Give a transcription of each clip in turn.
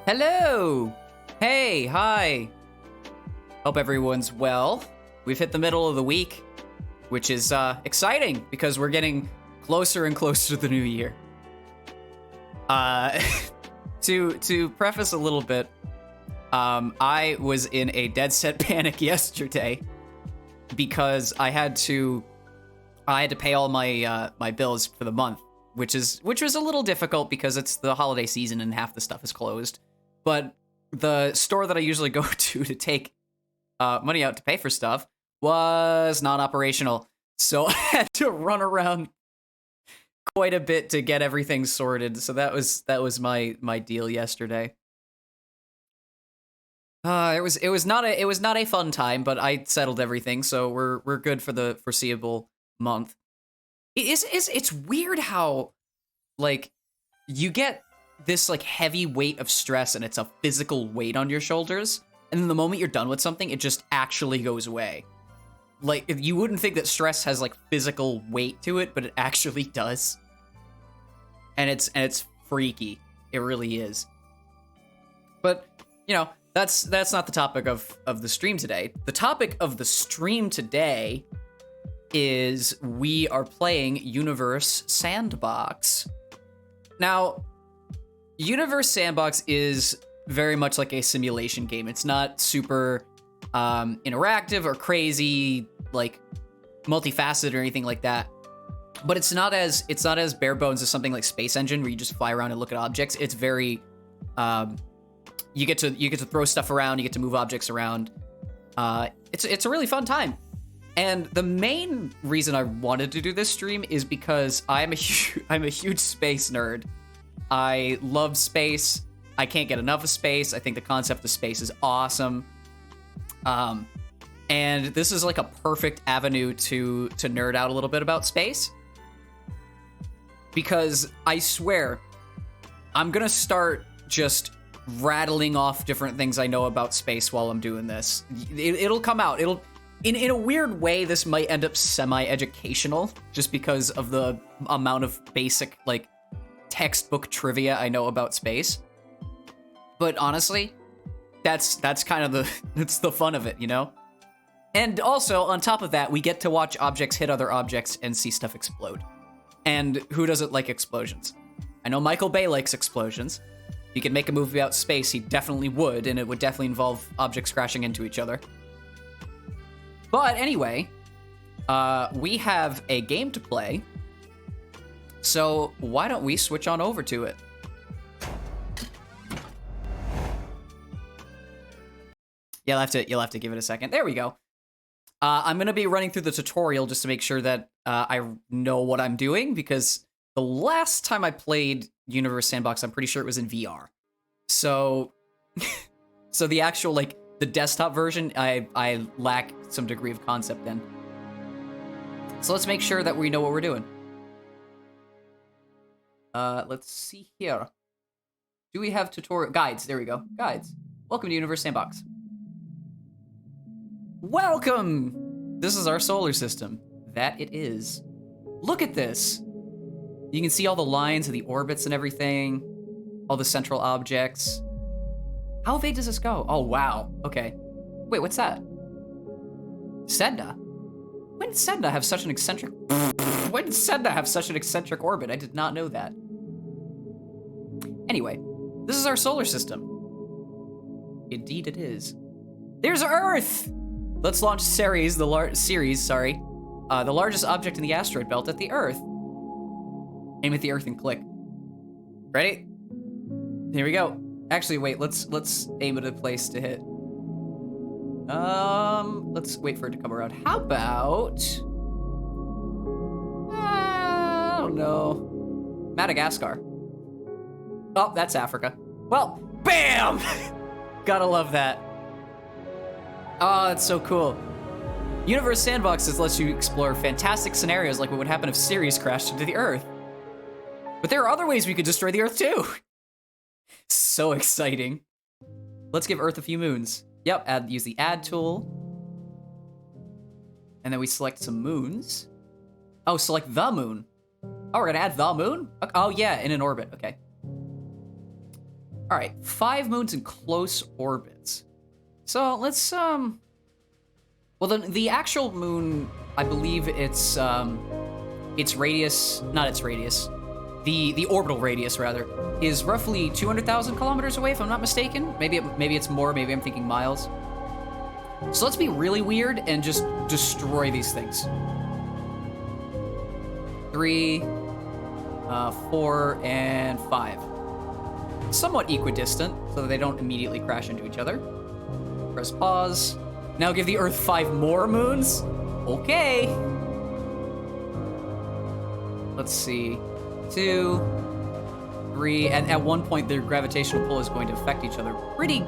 Hello! Hey, hi! Hope everyone's well. We've hit the middle of the week, which is exciting because we're getting closer and closer to the new year. To preface a little bit, I was in a dead set panic yesterday because I had to pay all my my bills for the month, which was a little difficult because it's the holiday season and half the stuff is closed. But the store that I usually go to take money out to pay for stuff was not operational, so I had to run around quite a bit to get everything sorted. So that was my deal yesterday. It was not a fun time, but I settled everything, so we're good for the foreseeable month. It's weird how like you get this like heavy weight of stress and it's a physical weight on your shoulders, and then the moment you're done with something, it just actually goes away. Like, you wouldn't think that stress has like physical weight to it, but it actually does. And it's freaky. It really is. But, you know, that's not the topic of the stream today. The topic of the stream today is we are playing Universe Sandbox. Now, Universe Sandbox is very much like a simulation game. It's not super interactive or crazy, like multifaceted or anything like that. But it's not as bare bones as something like Space Engine, where you just fly around and look at objects. It's very you get to throw stuff around, you get to move objects around. It's a really fun time. And the main reason I wanted to do this stream is because I'm a huge space nerd. I love space. I can't get enough of space. I think the concept of space is awesome. And this is like a perfect avenue to nerd out a little bit about space. Because I swear, I'm gonna start just rattling off different things I know about space while I'm doing this. It'll come out. In a weird way, this might end up semi-educational, just because of the amount of basic, like, textbook trivia I know about space. But honestly, that's kind of the fun of it, you know? And also, on top of that, we get to watch objects hit other objects and see stuff explode. And who doesn't like explosions? I know Michael Bay likes explosions. If he could make a movie about space, he definitely would, and it would definitely involve objects crashing into each other. But anyway, we have a game to play, so why don't we switch on over to it? You'll have to give it a second. There we go. I'm gonna be running through the tutorial just to make sure that I know what I'm doing, because the last time I played Universe Sandbox, I'm pretty sure it was in VR. So, so the actual, like, the desktop version, I lack some degree of concept in. So let's make sure that we know what we're doing. Let's see here. Do we have tutorial guides? There we go. Guides. Welcome to Universe Sandbox. Welcome! This is our solar system. That it is. Look at this. You can see all the lines of the orbits and everything. All the central objects. How vague does this go? Oh, wow. Okay. Wait, what's that? Sedna? When did Sedna have such an eccentric... When did Sedna have such an eccentric orbit? I did not know that. Anyway, this is our solar system. Indeed it is. There's Earth! Let's launch Ceres, the largest object in the asteroid belt at the Earth. Aim at the Earth and click. Ready? Here we go. Actually, wait, let's aim at a place to hit. Let's wait for it to come around. How about... I don't know. Madagascar. Oh, that's Africa. Well, BAM! Gotta love that. Oh, that's so cool. Universe Sandboxes lets you explore fantastic scenarios like what would happen if Ceres crashed into the Earth. But there are other ways we could destroy the Earth too. So exciting. Let's give Earth a few moons. Yep, use the add tool. And then we select some moons. Oh, select the moon. Oh, we're gonna add the moon? Oh yeah, in an orbit, okay. All right, 5 moons in close orbits. So let's, well, the actual moon, I believe its radius, not its radius, the orbital radius, rather, is roughly 200,000 kilometers away, if I'm not mistaken. Maybe it's more, maybe I'm thinking miles. So let's be really weird and just destroy these things. 3, 4, and 5. Somewhat equidistant, so that they don't immediately crash into each other. Press pause. Now give the Earth 5 more moons? Okay. Let's see. 2, 3, and at one point their gravitational pull is going to affect each other pretty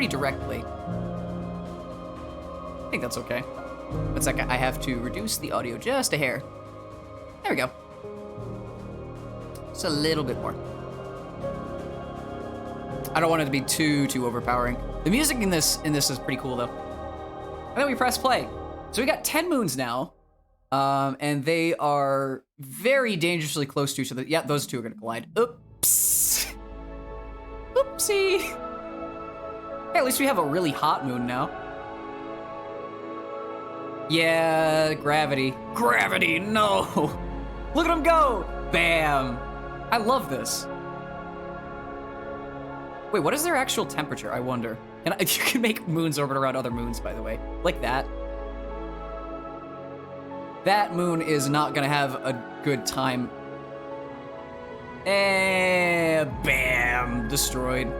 directly. I think that's okay. 1 second, I have to reduce the audio just a hair. There we go. Just a little bit more. I don't want it to be too overpowering. The music in this is pretty cool though. And then we press play. So we got 10 moons now. And they are very dangerously close to each other. Yeah, those two are gonna collide. Oops. Oopsie. Hey, at least we have a really hot moon now. Yeah, gravity. Gravity, no. Look at them go. Bam. I love this. Wait, what is their actual temperature, I wonder? You can make moons orbit around other moons, by the way. Like that. That moon is not gonna have a good time. Bam! Destroyed.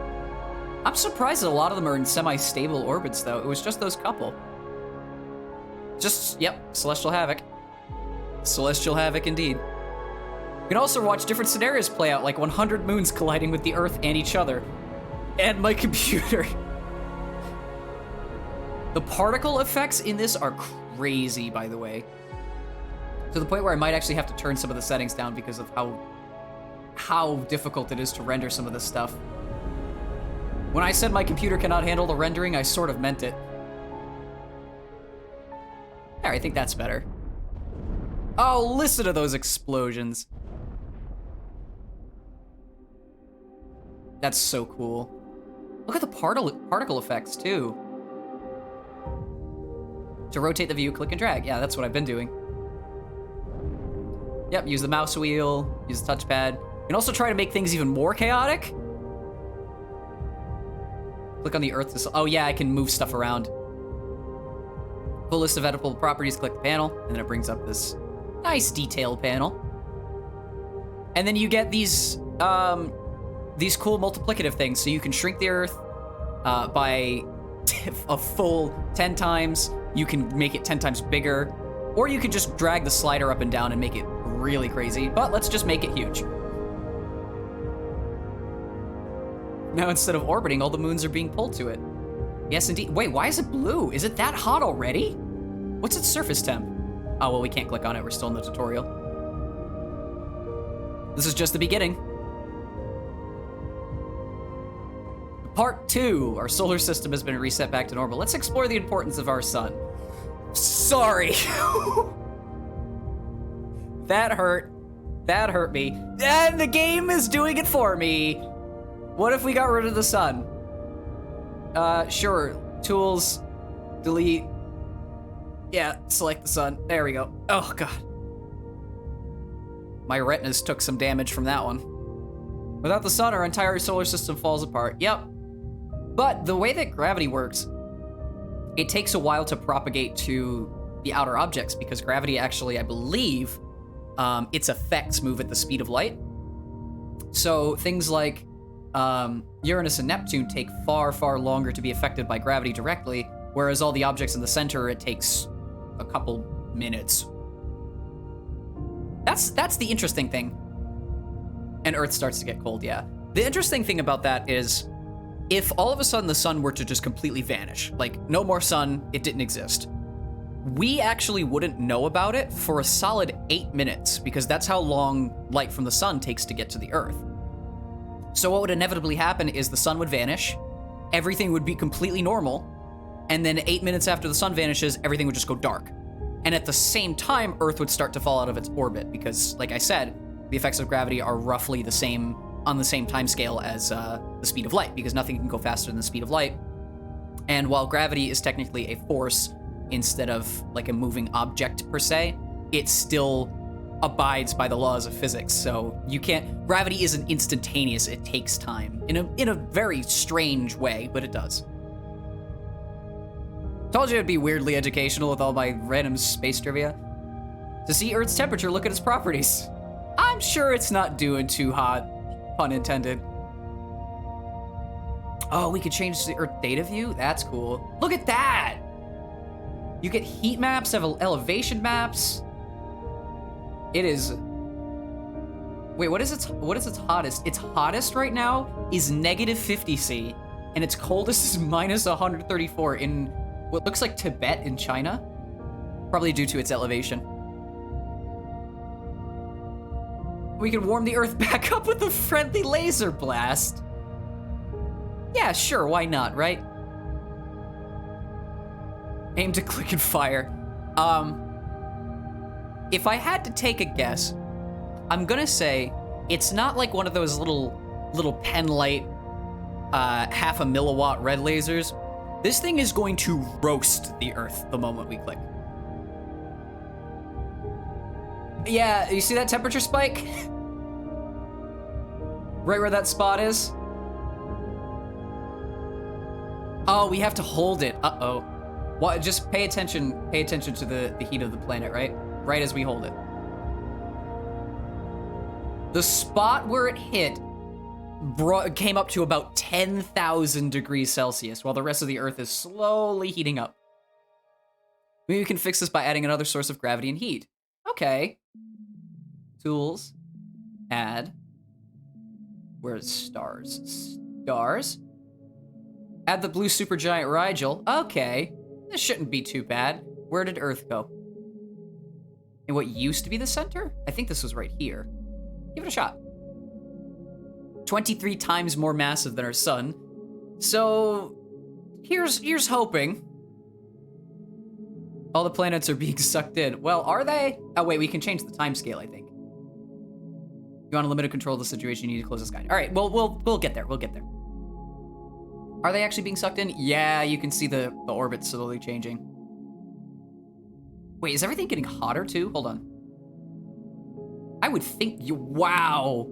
I'm surprised that a lot of them are in semi-stable orbits, though. It was just those couple. Yep, Celestial Havoc. Celestial Havoc, indeed. You can also watch different scenarios play out, like 100 moons colliding with the Earth and each other. And my computer. The particle effects in this are crazy, by the way. To the point where I might actually have to turn some of the settings down because of how difficult it is to render some of this stuff. When I said my computer cannot handle the rendering, I sort of meant it. There, I think that's better. Oh, listen to those explosions. That's so cool. Look at the particle effects, too. To rotate the view, click and drag. Yeah, that's what I've been doing. Yep, use the mouse wheel, use the touchpad. You can also try to make things even more chaotic. Click on the Earth to... Oh, yeah, I can move stuff around. Full list of edible properties, click the panel, and then it brings up this nice detailed panel. And then you get these cool multiplicative things. So you can shrink the Earth by a full 10 times. You can make it 10 times bigger. Or you can just drag the slider up and down and make it really crazy. But let's just make it huge. Now, instead of orbiting, all the moons are being pulled to it. Yes, indeed. Wait, why is it blue? Is it that hot already? What's its surface temp? Oh, well, we can't click on it. We're still in the tutorial. This is just the beginning. Part 2. Our solar system has been reset back to normal. Let's explore the importance of our sun. Sorry. That hurt. That hurt me. And the game is doing it for me. What if we got rid of the sun? Sure. Tools. Delete. Yeah, select the sun. There we go. Oh, God. My retinas took some damage from that one. Without the sun, our entire solar system falls apart. Yep. But the way that gravity works, it takes a while to propagate to the outer objects because gravity actually, I believe, its effects move at the speed of light. So things like Uranus and Neptune take far, far longer to be affected by gravity directly, whereas all the objects in the center, it takes a couple minutes. That's the interesting thing. And Earth starts to get cold, yeah. The interesting thing about that is, if all of a sudden the sun were to just completely vanish, like no more sun, it didn't exist, we actually wouldn't know about it for a solid 8 minutes, because that's how long light from the sun takes to get to the Earth. So what would inevitably happen is the sun would vanish, everything would be completely normal, and then 8 minutes after the sun vanishes, everything would just go dark. And at the same time, Earth would start to fall out of its orbit, because, like I said, the effects of gravity are roughly the same, on the same time scale as the speed of light, because nothing can go faster than the speed of light. And while gravity is technically a force instead of like a moving object per se, it still abides by the laws of physics. So you can't, gravity isn't instantaneous, it takes time in a very strange way, but it does. Told you it'd be weirdly educational with all my random space trivia. To see Earth's temperature, look at its properties. I'm sure it's not doing too hot, pun intended. Oh, we could change the Earth data view? That's cool. Look at that! You get heat maps, elevation maps. It is... Wait, what is its hottest? Its hottest right now is -50°C, and its coldest is -134 in what looks like Tibet in China. Probably due to its elevation. We can warm the Earth back up with a friendly laser blast. Yeah, sure, why not, right? Aim to click and fire. If I had to take a guess, I'm gonna say it's not like one of those little pen light, 0.5 milliwatt red lasers. This thing is going to roast the Earth the moment we click. Yeah, you see that temperature spike? Right where that spot is? Oh, we have to hold it. Uh-oh. Well, just pay attention to the heat of the planet, right? Right as we hold it. The spot where it hit came up to about 10,000 degrees Celsius, while the rest of the Earth is slowly heating up. Maybe we can fix this by adding another source of gravity and heat. Okay. Tools. Add. Where's stars? Stars. Add the blue supergiant Rigel. Okay. This shouldn't be too bad. Where did Earth go? In what used to be the center? I think this was right here. Give it a shot. 23 times more massive than our sun. So, here's hoping. All the planets are being sucked in. Well, are they? Oh, wait, we can change the time scale, I think. You want unlimited control of the situation, you need to close the sky. All right, well, we'll get there. We'll get there. Are they actually being sucked in? Yeah, you can see the orbit slowly changing. Wait, is everything getting hotter too? Hold on. I would think wow.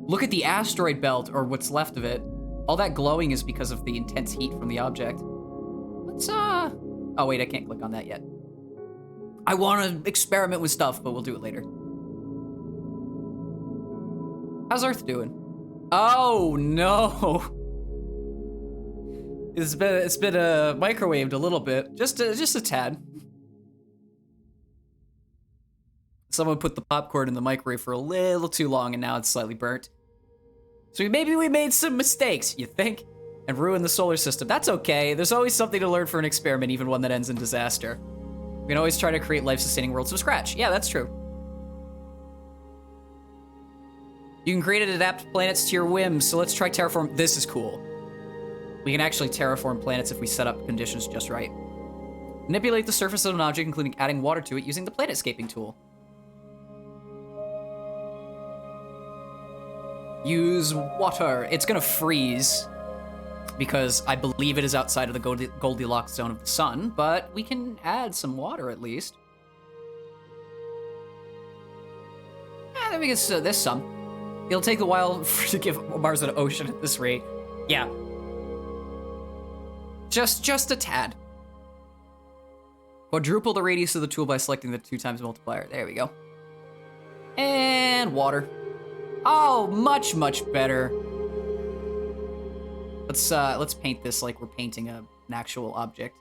Look at the asteroid belt, or what's left of it. All that glowing is because of the intense heat from the object. Let's, oh wait, I can't click on that yet. I want to experiment with stuff, but we'll do it later. How's Earth doing? Oh no! It's been microwaved a little bit, just a tad. Someone put the popcorn in the microwave for a little too long, and now it's slightly burnt. So maybe we made some mistakes, you think? And ruined the solar system. That's okay. There's always something to learn for an experiment, even one that ends in disaster. We can always try to create life-sustaining worlds from scratch. Yeah, that's true. You can create and adapt planets to your whims, so let's try terraform. This is cool. We can actually terraform planets if we set up conditions just right. Manipulate the surface of an object, including adding water to it using the planetscaping tool. Use water. It's gonna freeze because I believe it is outside of the Goldilocks zone of the sun, but we can add some water at least. Then we can there's some. It'll take a while to give Mars an ocean at this rate. Yeah. Just a tad. Quadruple the radius of the tool by selecting the 2x multiplier. There we go. And water. Oh, much better. Let's paint this like we're painting an actual object.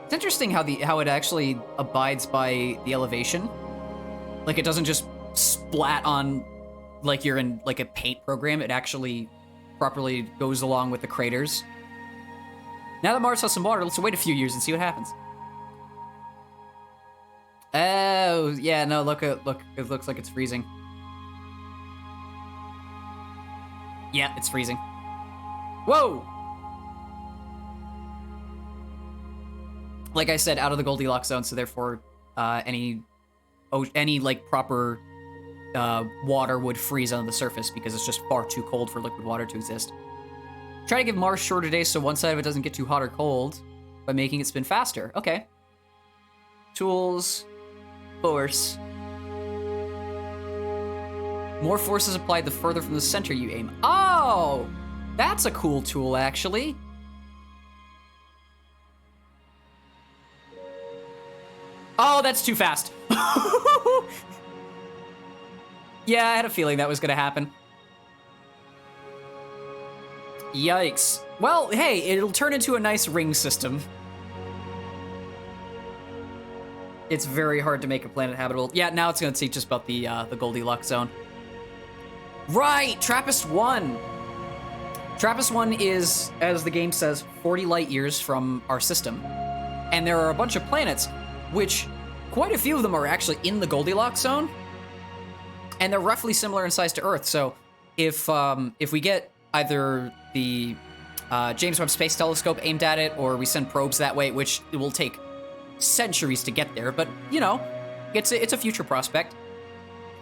It's interesting how it actually abides by the elevation. Like it doesn't just splat on like you're in like a paint program. It actually properly goes along with the craters. Now that Mars has some water, let's wait a few years and see what happens. Oh, yeah, no, look, it looks like it's freezing. Yeah, it's freezing. Whoa! Like I said, out of the Goldilocks zone, so therefore, any like proper water would freeze on the surface because it's just far too cold for liquid water to exist. Try to give Mars shorter days so one side of it doesn't get too hot or cold by making it spin faster. Okay. Tools. Force. More force is applied the further from the center you aim. Oh! That's a cool tool, actually. Oh, that's too fast. Yeah, I had a feeling that was gonna happen. Yikes. Well, hey, it'll turn into a nice ring system. It's very hard to make a planet habitable. Yeah, now it's gonna teach us about the Goldilocks zone. Right, TRAPPIST-1. TRAPPIST-1 is, as the game says, 40 light years from our system. And there are a bunch of planets, which quite a few of them are actually in the Goldilocks zone. And they're roughly similar in size to Earth. So if we get either the James Webb Space Telescope aimed at it, or we send probes that way, which it will take centuries to get there, but you know, it's a future prospect.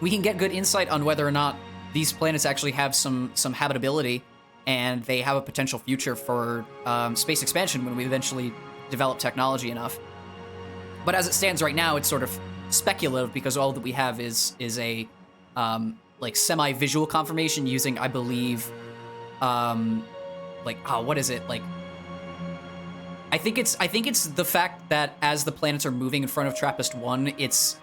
We can get good insight on whether or not these planets actually have some habitability, and they have a potential future for space expansion when we eventually develop technology enough. But as it stands right now, it's sort of speculative because all that we have is a like semi-visual confirmation using, I believe, what is it like? I think it's the fact that as the planets are moving in front of TRAPPIST-1, its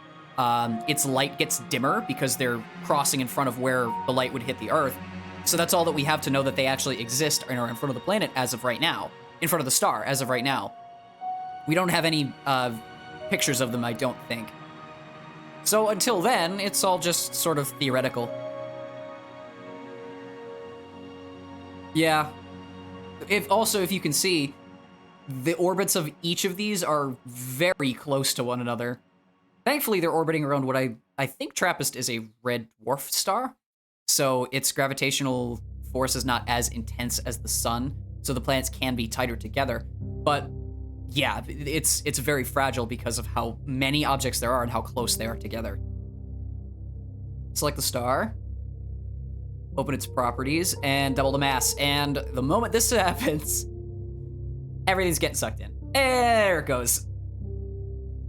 light gets dimmer because they're crossing in front of where the light would hit the Earth. So that's all that we have to know that they actually exist and are in front of the planet as of right now, in front of the star as of right now. We don't have any pictures of them, I don't think. So until then, it's all just sort of theoretical. Yeah. If you can see, the orbits of each of these are very close to one another. Thankfully, they're orbiting around what I think TRAPPIST is a red dwarf star, so its gravitational force is not as intense as the sun, so the planets can be tighter together. But yeah, it's very fragile because of how many objects there are and how close they are together. Select the star, open its properties, and double the mass. And the moment this happens, everything's getting sucked in. There it goes.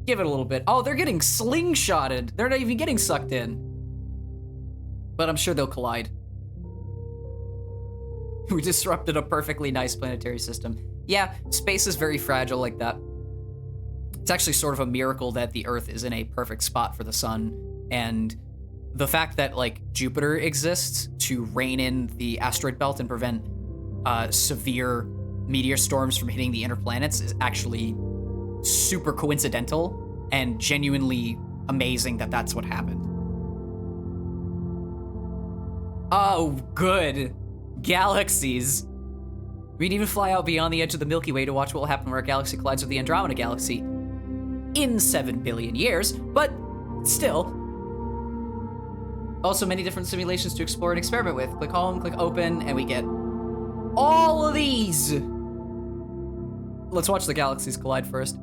Give it a little bit. Oh, they're getting slingshotted. They're not even getting sucked in. But I'm sure they'll collide. We disrupted a perfectly nice planetary system. Yeah, space is very fragile like that. It's actually sort of a miracle that the Earth is in a perfect spot for the sun, and the fact that, like, Jupiter exists to rein in the asteroid belt and prevent severe meteor storms from hitting the inner planets is actually super coincidental and genuinely amazing that that's what happened. Oh, good. Galaxies. We'd even fly out beyond the edge of the Milky Way to watch what will happen when our galaxy collides with the Andromeda Galaxy in 7 billion years, but still. Also, many different simulations to explore and experiment with. Click home, click open, and we get all of these. Let's watch the galaxies collide first.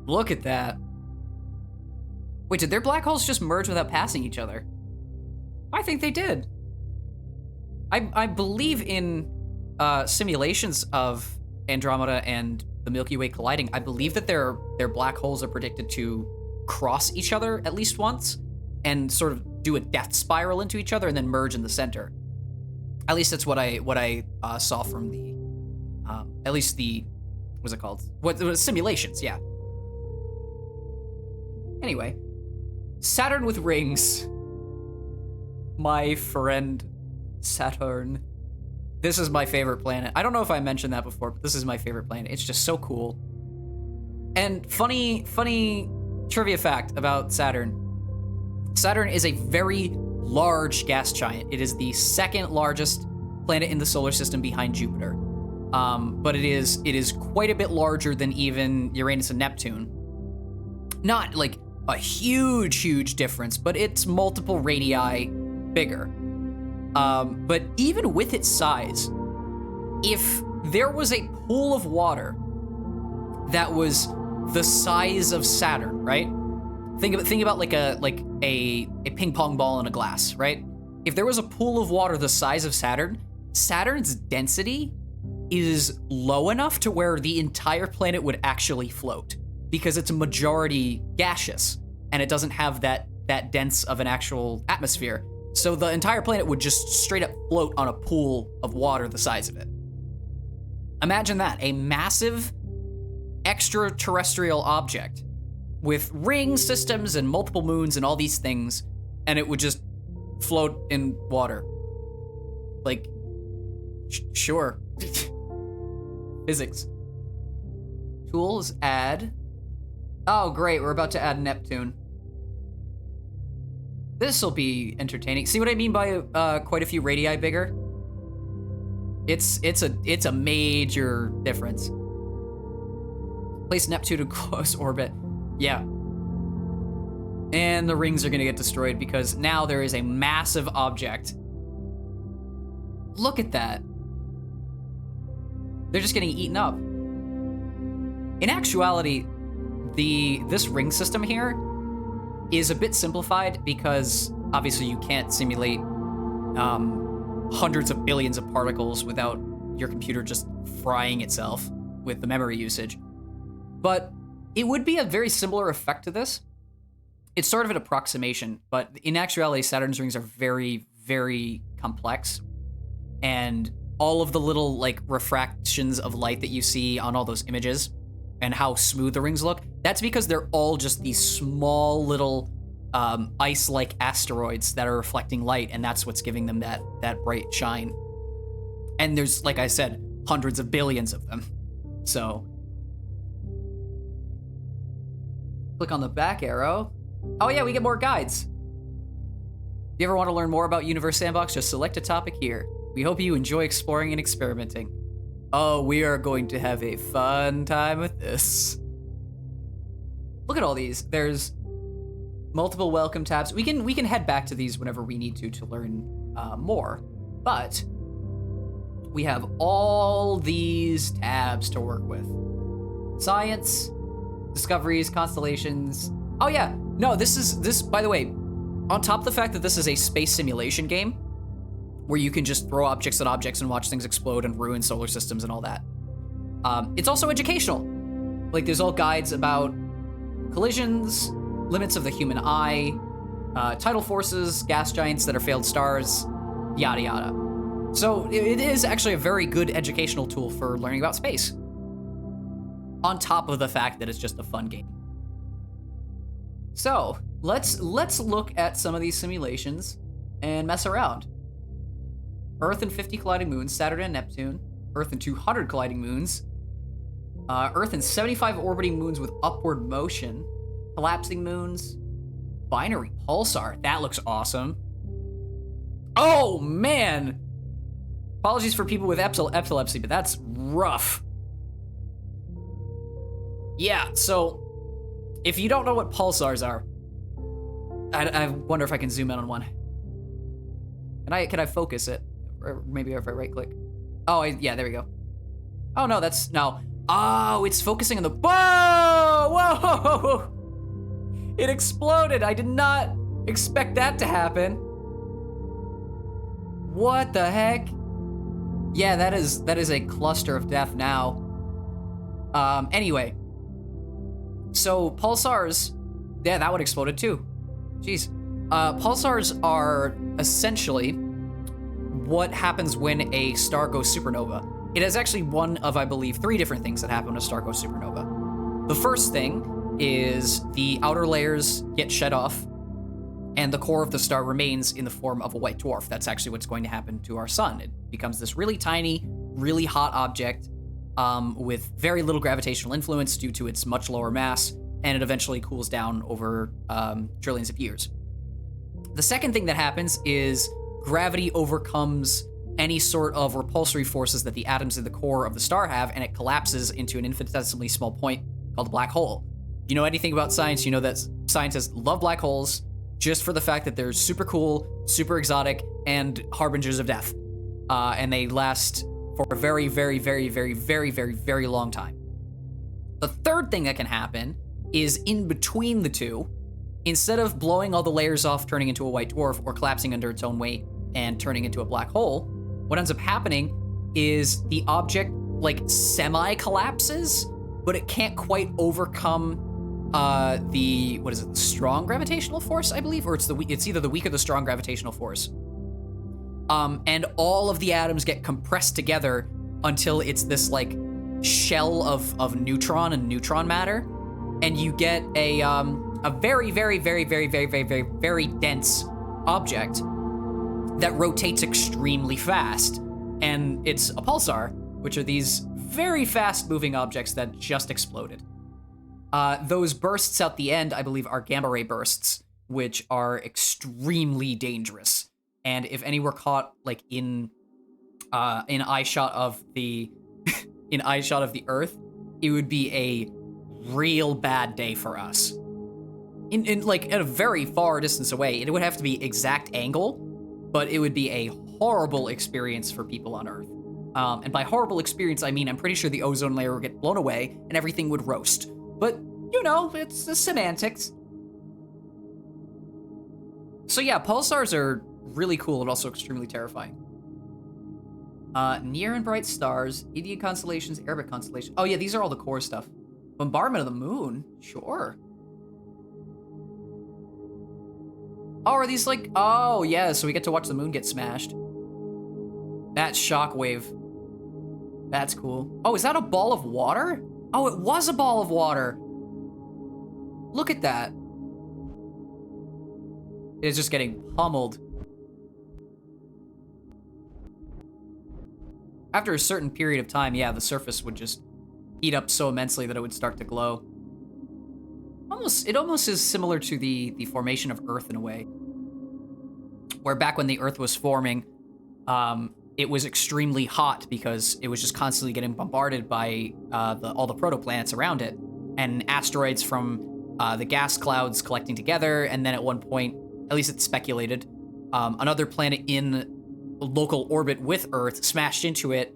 Look at that. Wait, did their black holes just merge without passing each other? I think they did. I believe in simulations of Andromeda and the Milky Way colliding. I believe that their black holes are predicted to cross each other at least once and sort of do a death spiral into each other and then merge in the center. At least that's what I saw from the at least the what's it called? What simulations? Yeah. Anyway, Saturn with rings. My friend Saturn. This is my favorite planet. I don't know if I mentioned that before, but this is my favorite planet. It's just so cool. And funny trivia fact about Saturn. Saturn is a very large gas giant. It is the second largest planet in the solar system behind Jupiter. But it is quite a bit larger than even Uranus and Neptune. Not like a huge difference, but it's multiple radii bigger. But even with its size, if there was a pool of water that was the size of Saturn, right? Think about like a ping pong ball in a glass, right? If there was a pool of water the size of Saturn, Saturn's density is low enough to where the entire planet would actually float because it's a majority gaseous and it doesn't have that dense of an actual atmosphere. So the entire planet would just straight up float on a pool of water the size of it. Imagine that, a massive extraterrestrial object with ring systems and multiple moons and all these things, and it would just float in water. Like, sure. Physics. Tools, add. Oh, great, we're about to add Neptune. This'll be entertaining. See what I mean by quite a few radii bigger? It's a major difference. Place Neptune in close orbit. Yeah. And the rings are gonna get destroyed because now there is a massive object. Look at that. They're just getting eaten up. In actuality, this ring system here is a bit simplified because obviously you can't simulate hundreds of billions of particles without your computer just frying itself with the memory usage. But it would be a very similar effect to this. It's sort of an approximation, but in actuality, Saturn's rings are very, very complex. And all of the little like refractions of light that you see on all those images and how smooth the rings look, that's because they're all just these small little ice-like asteroids that are reflecting light, and that's what's giving them that bright shine. And there's, like I said, hundreds of billions of them. So, click on the back arrow. Oh yeah, we get more guides. If you ever want to learn more about Universe Sandbox, just select a topic here. We hope you enjoy exploring and experimenting. Oh, we are going to have a fun time with this. Look at all these. There's multiple welcome tabs. We can head back to these whenever we need to learn more. But we have all these tabs to work with. Science, discoveries, constellations. Oh yeah, no, this by the way, on top of the fact that this is a space simulation game, where you can just throw objects at objects and watch things explode and ruin solar systems and all that. It's also educational. Like, there's all guides about collisions, limits of the human eye, tidal forces, gas giants that are failed stars, yada yada. So it is actually a very good educational tool for learning about space. On top of the fact that it's just a fun game. So let's look at some of these simulations and mess around. Earth and 50 colliding moons, Saturn and Neptune. Earth and 200 colliding moons. Earth and 75 orbiting moons with upward motion. Collapsing moons. Binary pulsar. That looks awesome. Oh, man! Apologies for people with epilepsy, but that's rough. Yeah, so if you don't know what pulsars are, I wonder if I can zoom in on one. Can I focus it? Or maybe if I right click. Oh, yeah, there we go. Oh no, oh, it's focusing on the, whoa! It exploded. I did not expect that to happen. What the heck? Yeah, that is a cluster of death now. Anyway. So pulsars, yeah, that one exploded too. Jeez. Pulsars are essentially what happens when a star goes supernova. It is actually one of, I believe, 3 different things that happen when a star goes supernova. The first thing is the outer layers get shed off, and the core of the star remains in the form of a white dwarf. That's actually what's going to happen to our sun. It becomes this really tiny, really hot object with very little gravitational influence due to its much lower mass, and it eventually cools down over trillions of years. The second thing that happens is gravity overcomes any sort of repulsory forces that the atoms in the core of the star have, and it collapses into an infinitesimally small point called a black hole. If you know anything about science, you know that scientists love black holes just for the fact that they're super cool, super exotic, and harbingers of death. And they last for a very, very, very, very, very, very, very long time. The third thing that can happen is in between the two, instead of blowing all the layers off, turning into a white dwarf, or collapsing under its own weight and turning into a black hole, what ends up happening is the object like semi-collapses, but it can't quite overcome the strong gravitational force, I believe, or it's either the weak or the strong gravitational force. And all of the atoms get compressed together until it's this like shell of neutron and neutron matter, and you get a very, very, very, very, very, very, very, very dense object that rotates extremely fast, and it's a pulsar, which are these very fast-moving objects that just exploded. Those bursts out the end, I believe, are gamma ray bursts, which are extremely dangerous. And if any were caught like in eye shot of the in eye shot of the Earth, it would be a real bad day for us. In like at a very far distance away, it would have to be exact angle, but it would be a horrible experience for people on Earth. And by horrible experience, I mean I'm pretty sure the ozone layer would get blown away and everything would roast. But, you know, it's the semantics. So yeah, pulsars are really cool and also extremely terrifying. Near and bright stars, Indian constellations, Arabic constellations. Oh yeah, these are all the core stuff. Bombardment of the moon? Sure. Oh, are these like... Oh, yeah, so we get to watch the moon get smashed. That shockwave. That's cool. Oh, is that a ball of water? Oh, it was a ball of water. Look at that. It's just getting pummeled. After a certain period of time, yeah, the surface would just heat up so immensely that it would start to glow. It almost is similar to the formation of Earth in a way. Where back when the Earth was forming, it was extremely hot because it was just constantly getting bombarded by all the protoplanets around it, and asteroids from the gas clouds collecting together, and then at one point, at least it's speculated, another planet in local orbit with Earth smashed into it,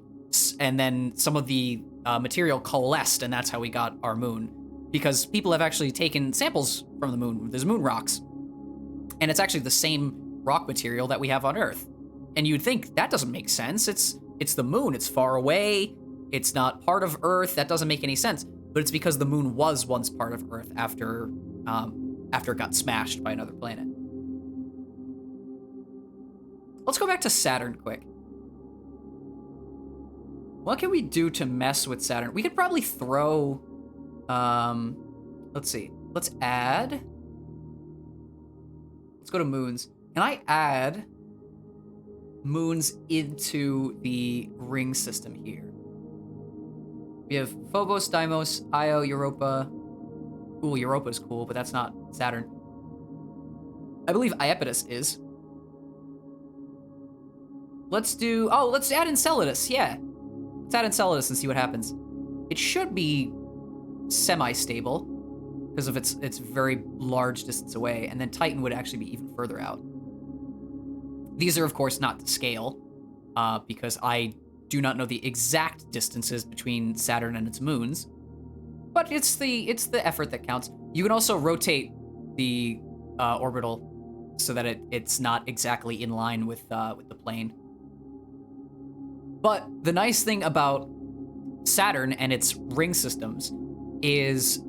and then some of the material coalesced, and that's how we got our moon. Because people have actually taken samples from the moon. There's moon rocks. And it's actually the same rock material that we have on Earth. And you'd think that doesn't make sense. It's the moon. It's far away. It's not part of Earth. That doesn't make any sense. But it's because the moon was once part of Earth after it got smashed by another planet. Let's go back to Saturn quick. What can we do to mess with Saturn? We could probably throw, let's see. Let's add. Let's go to moons. Can I add moons into the ring system here? We have Phobos, Deimos, Io, Europa. Ooh, Europa is cool, but that's not Saturn. I believe Iapetus is. Let's add Enceladus, yeah. Let's add Enceladus and see what happens. It should be semi-stable because of its very large distance away, and then Titan would actually be even further out. These are, of course, not to scale, because I do not know the exact distances between Saturn and its moons, but it's the effort that counts. You can also rotate the orbital so that it's not exactly in line with the plane. But the nice thing about Saturn and its ring systems is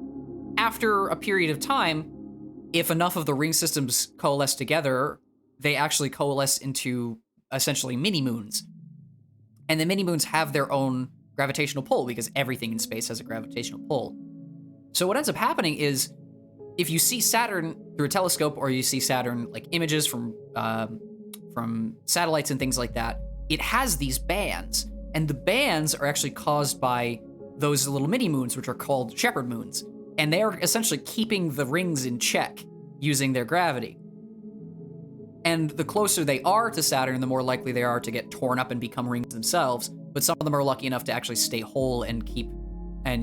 after a period of time, if enough of the ring systems coalesce together, they actually coalesce into essentially mini-moons. And the mini-moons have their own gravitational pull because everything in space has a gravitational pull. So what ends up happening is if you see Saturn through a telescope or you see Saturn like images from satellites and things like that, it has these bands. And the bands are actually caused by those little mini-moons, which are called shepherd moons. And they are essentially keeping the rings in check using their gravity. And the closer they are to Saturn, the more likely they are to get torn up and become rings themselves. But some of them are lucky enough to actually stay whole and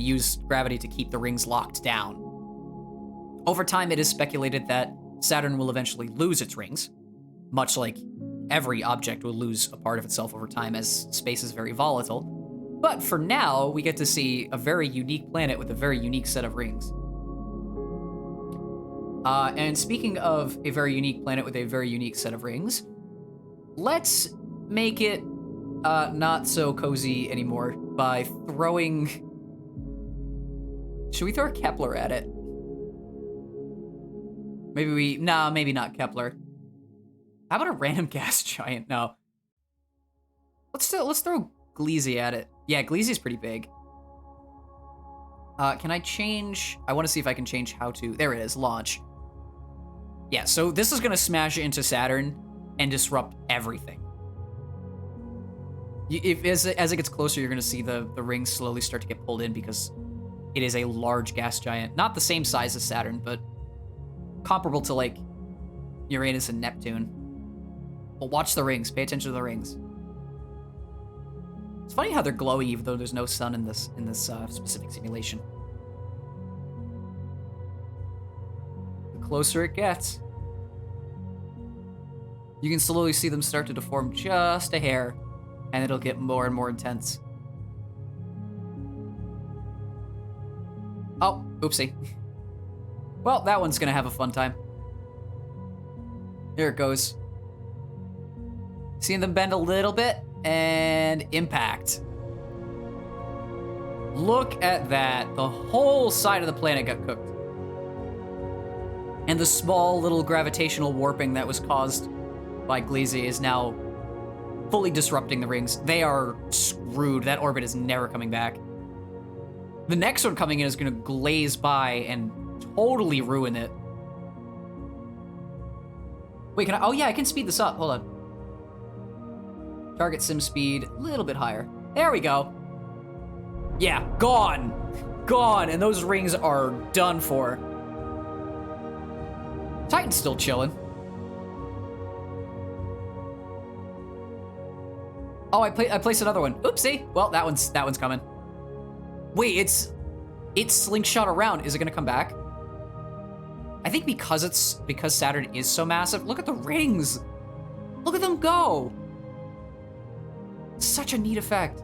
use gravity to keep the rings locked down. Over time, it is speculated that Saturn will eventually lose its rings, much like every object will lose a part of itself over time as space is very volatile. But for now, we get to see a very unique planet with a very unique set of rings. And speaking of a very unique planet with a very unique set of rings, let's make it not so cozy anymore by throwing... Should we throw a Kepler at it? Maybe not Kepler. How about a random gas giant? No. Let's throw Gliese at it. Yeah, Gliese pretty big. Can I change? I want to see if I can change how to. There it is, launch. Yeah, so this is going to smash into Saturn and disrupt everything. As it gets closer, you're going to see the rings slowly start to get pulled in because it is a large gas giant. Not the same size as Saturn, but comparable to, like, Uranus and Neptune. But watch the rings. Pay attention to the rings. It's funny how they're glowing even though there's no sun in this specific simulation. The closer it gets, you can slowly see them start to deform just a hair, and it'll get more and more intense. Oh, oopsie. Well, that one's gonna have a fun time. Here it goes. Seeing them bend a little bit, and impact. Look at that. The whole side of the planet got cooked. And the small little gravitational warping that was caused by Gliese is now fully disrupting the rings. They are screwed. That orbit is never coming back. The next one coming in is going to glaze by and totally ruin it. Wait, can I? Oh yeah, I can speed this up. Hold on. Target sim speed a little bit higher. There we go. Yeah, gone. Gone, and those rings are done for. Titan's still chilling. Oh, I placed another one. Oopsie. Well, that one's coming. Wait, it's slingshot around. Is it gonna come back? I think because Saturn is so massive. Look at the rings. Look at them go. Such a neat effect.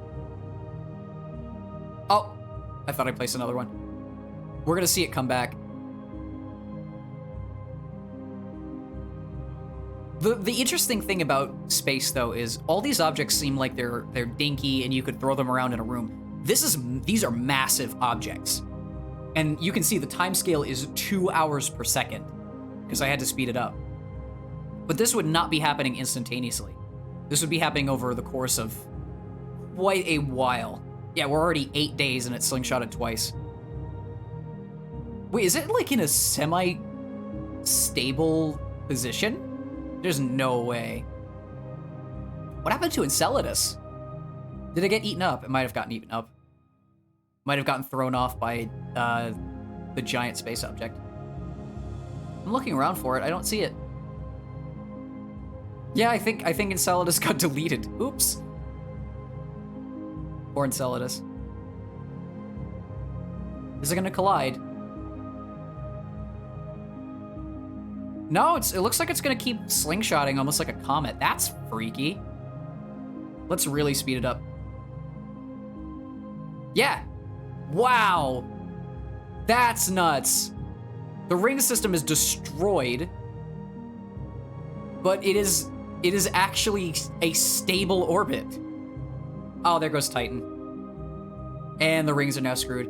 Oh, I thought I placed another one. We're gonna see it come back. The interesting thing about space, though, is all these objects seem like they're dinky and you could throw them around in a room. These are massive objects. And you can see the timescale is 2 hours per second because I had to speed it up. But this would not be happening instantaneously. This would be happening over the course of quite a while. Yeah, we're already 8 days and it's slingshotted twice. Wait, is it like in a semi-stable position? There's no way. What happened to Enceladus? Did it get eaten up? It might have gotten eaten up. Might have gotten thrown off by the giant space object. I'm looking around for it. I don't see it. Yeah, I think Enceladus got deleted. Oops. Poor Enceladus. Is it gonna collide? No, it looks like it's gonna keep slingshotting almost like a comet. That's freaky. Let's really speed it up. Yeah. Wow. That's nuts. The ring system is destroyed, but it is actually a stable orbit. Oh, there goes Titan. And the rings are now screwed.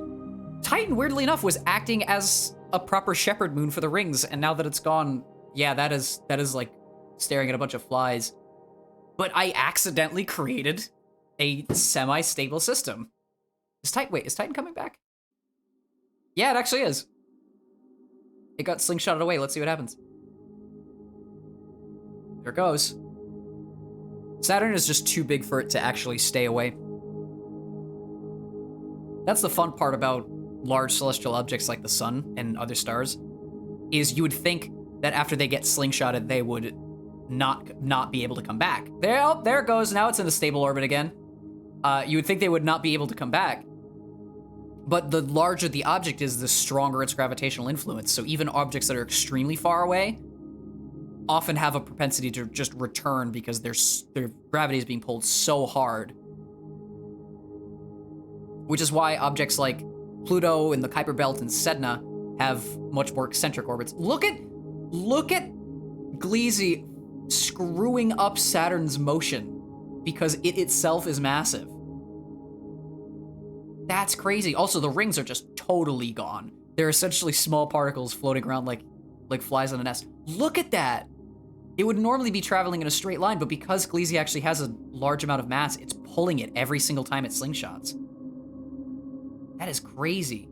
Titan, weirdly enough, was acting as a proper shepherd moon for the rings, and now that it's gone, yeah, that is like staring at a bunch of flies. But I accidentally created a semi-stable system. Is Titan coming back? Yeah, it actually is. It got slingshotted away. Let's see what happens. There it goes. Saturn is just too big for it to actually stay away. That's the fun part about large celestial objects like the sun and other stars, is you would think that after they get slingshotted, they would not be able to come back. There it goes. Now it's in a stable orbit again. You would think they would not be able to come back. But the larger the object is, the stronger its gravitational influence. So even objects that are extremely far away often have a propensity to just return because their gravity is being pulled so hard. Which is why objects like Pluto and the Kuiper Belt and Sedna have much more eccentric orbits. Look at Gliese screwing up Saturn's motion because it itself is massive. That's crazy. Also, the rings are just totally gone. They're essentially small particles floating around like flies on a nest. Look at that. It would normally be traveling in a straight line, but because Gliese actually has a large amount of mass, it's pulling it every single time it slingshots. That is crazy.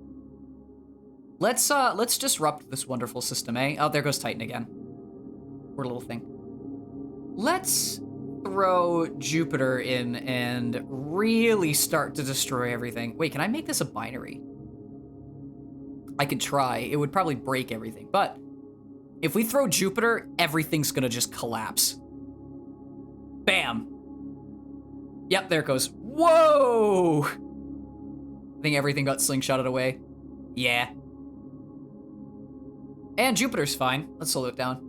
Let's disrupt this wonderful system, eh? Oh, there goes Titan again. Poor little thing. Let's throw Jupiter in and really start to destroy everything. Wait, can I make this a binary? I could try. It would probably break everything, but if we throw Jupiter, everything's gonna just collapse. Bam. Yep, there it goes. Whoa! I think everything got slingshotted away. Yeah. And Jupiter's fine. Let's slow it down.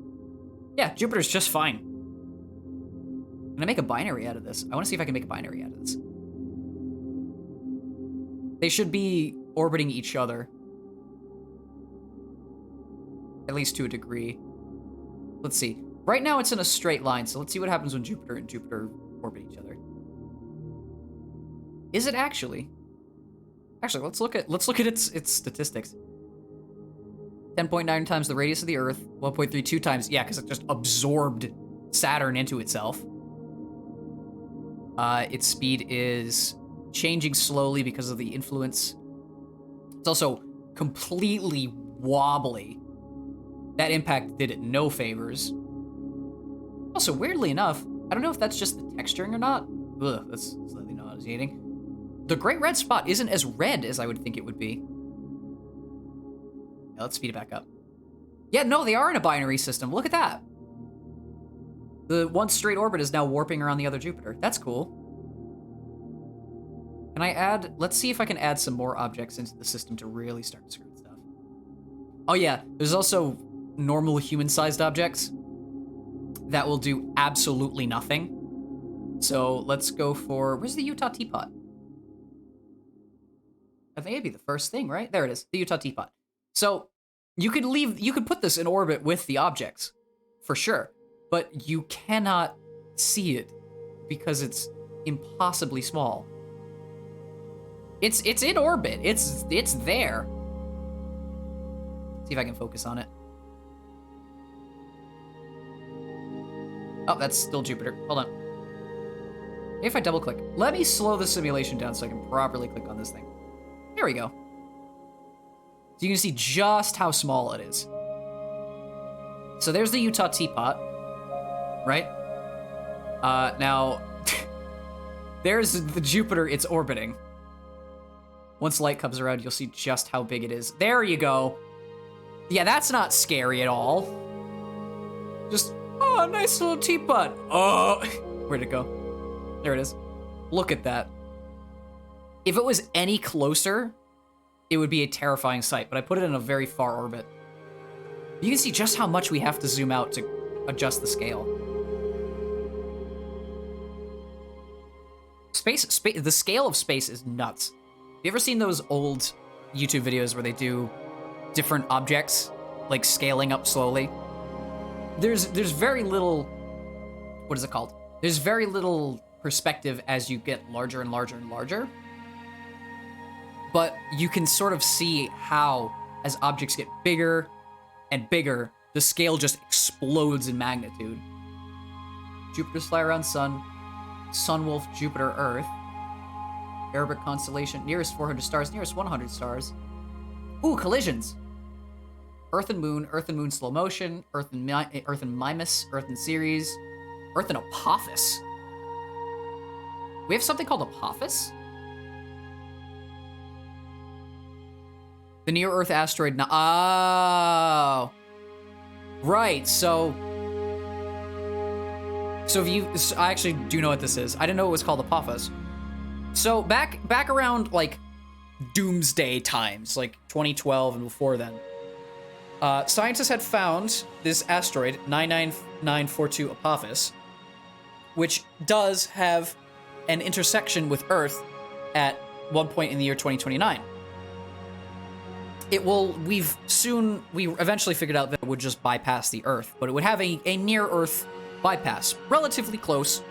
Yeah, Jupiter's just fine. I'm gonna make a binary out of this. I wanna see if I can make a binary out of this. They should be orbiting each other. At least to a degree. Let's see. Right now it's in a straight line, so let's see what happens when Jupiter and Jupiter orbit each other. Is it actually? Actually, let's look at its statistics. 10.9 times the radius of the Earth, 1.32 times, yeah, because it just absorbed Saturn into itself. Its speed is changing slowly because of the influence. It's also completely wobbly. That impact did it no favors. Also, weirdly enough, I don't know if that's just the texturing or not. Ugh, that's slightly nauseating. The Great Red Spot isn't as red as I would think it would be. Yeah, let's speed it back up. Yeah, no, they are in a binary system. Look at that. The one straight orbit is now warping around the other Jupiter. That's cool. Can I add... Let's see if I can add some more objects into the system to really start screwing stuff. Oh yeah, there's also normal human-sized objects that will do absolutely nothing. So let's go for... Where's the Utah Teapot? I think it'd be the first thing, right? There it is, the Utah Teapot. So you could put this in orbit with the objects, for sure, but you cannot see it because it's impossibly small. It's in orbit. It's there. See if I can focus on it. Oh, that's still Jupiter. Hold on. If I double click, let me slow the simulation down so I can properly click on this thing. There we go. So you can see just how small it is. So there's the Utah teapot, right? Now, there's the Jupiter it's orbiting. Once light comes around, you'll see just how big it is. There you go. Yeah, that's not scary at all. Just, oh, nice little teapot. Oh, where'd it go? There it is. Look at that. If it was any closer, it would be a terrifying sight, but I put it in a very far orbit. You can see just how much we have to zoom out to adjust the scale. The scale of space is nuts. You ever seen those old YouTube videos where they do different objects, like scaling up slowly? There's very little, what is it called? There's very little perspective as you get larger and larger and larger. But you can sort of see how, as objects get bigger and bigger, the scale just explodes in magnitude. Jupiter's fly around Sun, Sunwolf, Jupiter, Earth. Arabic constellation, nearest 400 stars, nearest 100 stars. Ooh, collisions. Earth and Moon slow motion, Earth and Mimas, Earth and Ceres, Earth and Apophis. We have something called Apophis? The near-Earth asteroid. Oh. Right, so if you... I actually do know what this is. I didn't know it was called Apophis. So back around, like, doomsday times, like 2012 and before then, scientists had found this asteroid, 99942 Apophis, which does have an intersection with Earth at one point in the year 2029. We eventually figured out that it would just bypass the Earth, but it would have a near-Earth bypass, relatively close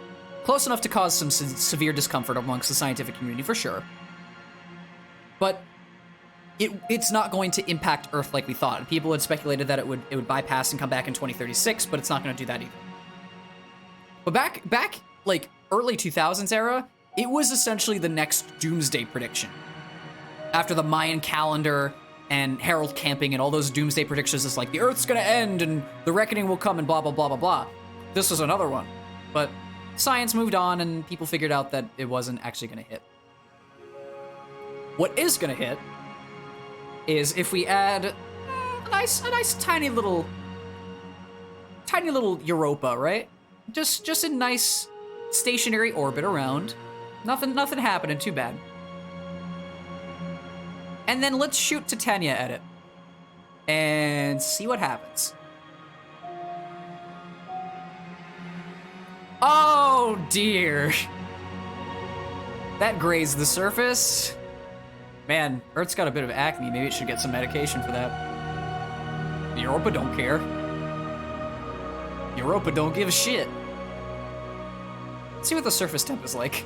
enough to cause some severe discomfort amongst the scientific community for sure. But it's not going to impact Earth like we thought. And people had speculated that it would bypass and come back in 2036, but it's not going to do that either. But back like early 2000s era, it was essentially the next doomsday prediction. After the Mayan calendar and Harold Camping and all those doomsday predictions, it's like the Earth's gonna end and the reckoning will come and blah blah blah blah blah. This was another one, but science moved on and people figured out that it wasn't actually gonna hit. What is gonna hit is if we add a nice tiny little Europa, right? Just a nice stationary orbit around. Nothing happening too bad. And then let's shoot Titania at it and see what happens. Oh dear. That grazed the surface. Man, Earth's got a bit of acne. Maybe it should get some medication for that. Europa don't care. Europa don't give a shit. Let's see what the surface temp is like.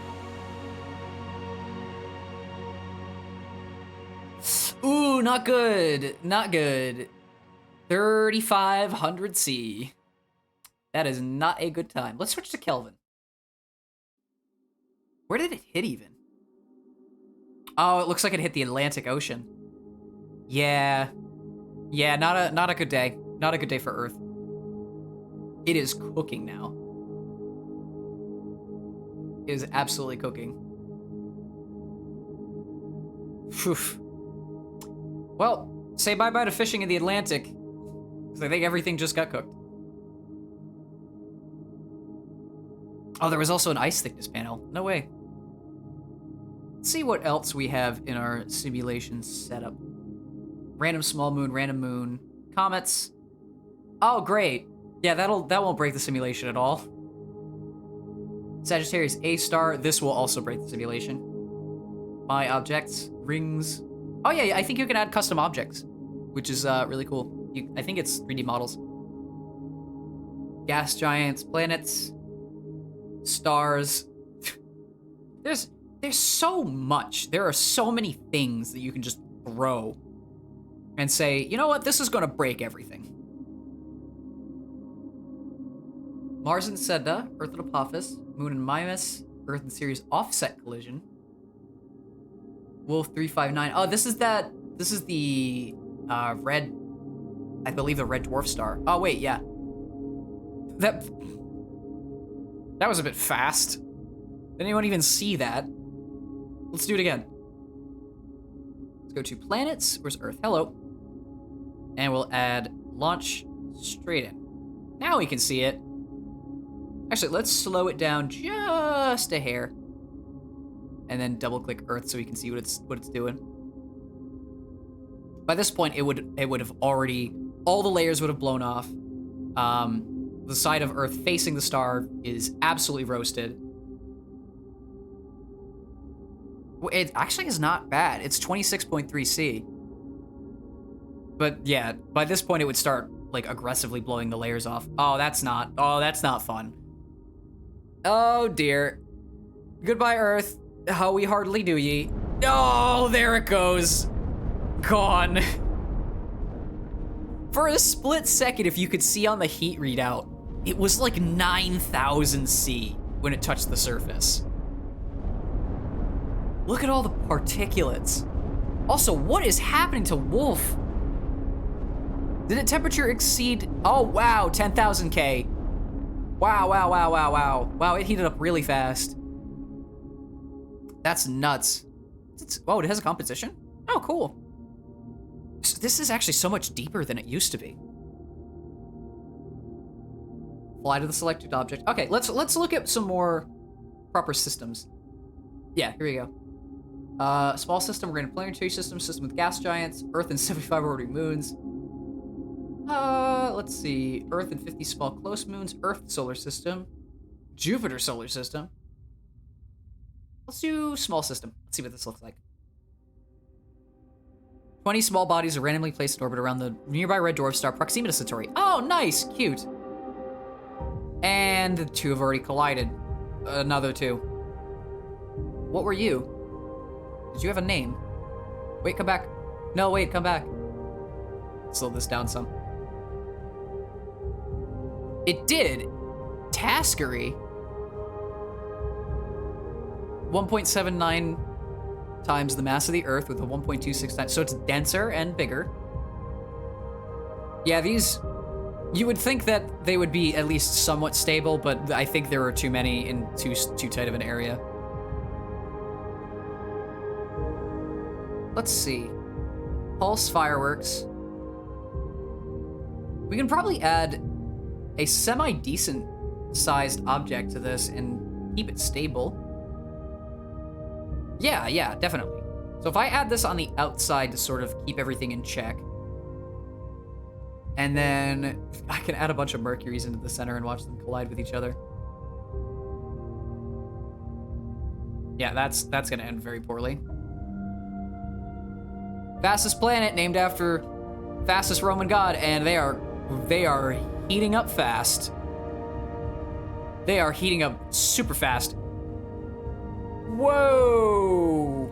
Ooh, not good. Not good. 3,500 C. That is not a good time. Let's switch to Kelvin. Where did it hit even? Oh, it looks like it hit the Atlantic Ocean. Yeah. Yeah, not a good day. Not a good day for Earth. It is cooking now. It is absolutely cooking. Phew. Well, say bye-bye to fishing in the Atlantic, because I think everything just got cooked. Oh, there was also an ice thickness panel. No way. Let's see what else we have in our simulation setup. Random small moon, random moon, comets. Oh, great. Yeah, that won't break the simulation at all. Sagittarius A star. This will also break the simulation. My objects, rings. Oh yeah, I think you can add custom objects, which is really cool. I think it's 3D models. Gas giants, planets, stars. There's so much. There are so many things that you can just throw and say, you know what, this is gonna break everything. Mars and Sedna, Earth and Apophis, Moon and Mimas, Earth and Sirius offset collision. Wolf 359. Oh, this is the red, I believe the red dwarf star. Oh wait, yeah. That was a bit fast. Did anyone even see that? Let's do it again. Let's go to planets. Where's Earth? Hello. And we'll add launch straight in. Now we can see it. Actually, let's slow it down just a hair. And then double click Earth so we can see what it's doing. By this point, it would have already, all the layers would have blown off. The side of Earth facing the star is absolutely roasted. It actually is not bad. It's 26.3 C. But yeah, by this point it would start like aggressively blowing the layers off. Oh, that's not fun. Oh dear. Goodbye, Earth. How we hardly do ye. Oh, there it goes. Gone. For a split second, if you could see on the heat readout, it was like 9,000 C when it touched the surface. Look at all the particulates. Also, what is happening to Wolf? Did the temperature exceed? Oh, wow, 10,000 K. Wow, wow, wow, wow, wow. Wow, it heated up really fast. That's nuts. Oh, it has a composition? Oh, cool. So this is actually so much deeper than it used to be. Fly to the selected object. Okay, let's look at some more proper systems. Yeah, here we go. Small system, we're in a planetary system with gas giants, Earth and 75 orbiting moons. Let's see. Earth and 50 small close moons, Earth solar system, Jupiter solar system. Let's do small system. Let's see what this looks like. 20 small bodies are randomly placed in orbit around the nearby red dwarf star Proxima Centauri. Oh, nice, cute. And 2 have already collided. Another 2. What were you? Did you have a name? Wait, come back. No, wait, come back. Slow this down some. It did. Taskery. 1.79 times the mass of the Earth with a 1.26 times. So it's denser and bigger. Yeah, these... You would think that they would be at least somewhat stable, but I think there are too many in too tight of an area. Let's see. Pulse fireworks. We can probably add a semi-decent sized object to this and keep it stable. Yeah, definitely. So if I add this on the outside to sort of keep everything in check, and then I can add a bunch of Mercuries into the center and watch them collide with each other. Yeah, that's gonna end very poorly. Fastest planet named after fastest Roman god, and they are heating up fast. They are heating up super fast. Whoa!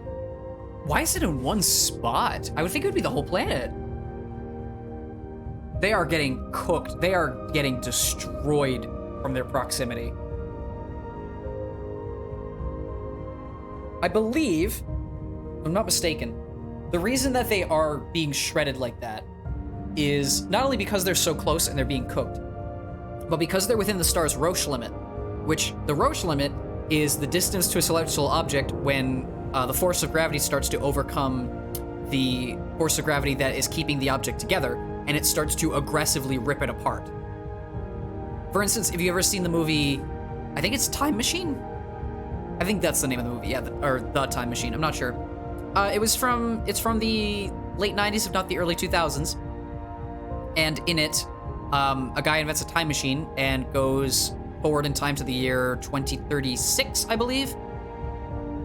Why is it in one spot? I would think it would be the whole planet. They are getting cooked. They are getting destroyed from their proximity. I believe, if I'm not mistaken, the reason that they are being shredded like that is not only because they're so close and they're being cooked, but because they're within the star's Roche limit, which the Roche limit is the distance to a celestial object when the force of gravity starts to overcome the force of gravity that is keeping the object together, and it starts to aggressively rip it apart. For instance, if you've ever seen the movie, I think it's Time Machine? I think that's the name of the movie, yeah, or The Time Machine, I'm not sure. It's from the late 90s, if not the early 2000s. And in it, a guy invents a time machine and goes forward in time to the year 2036, I believe.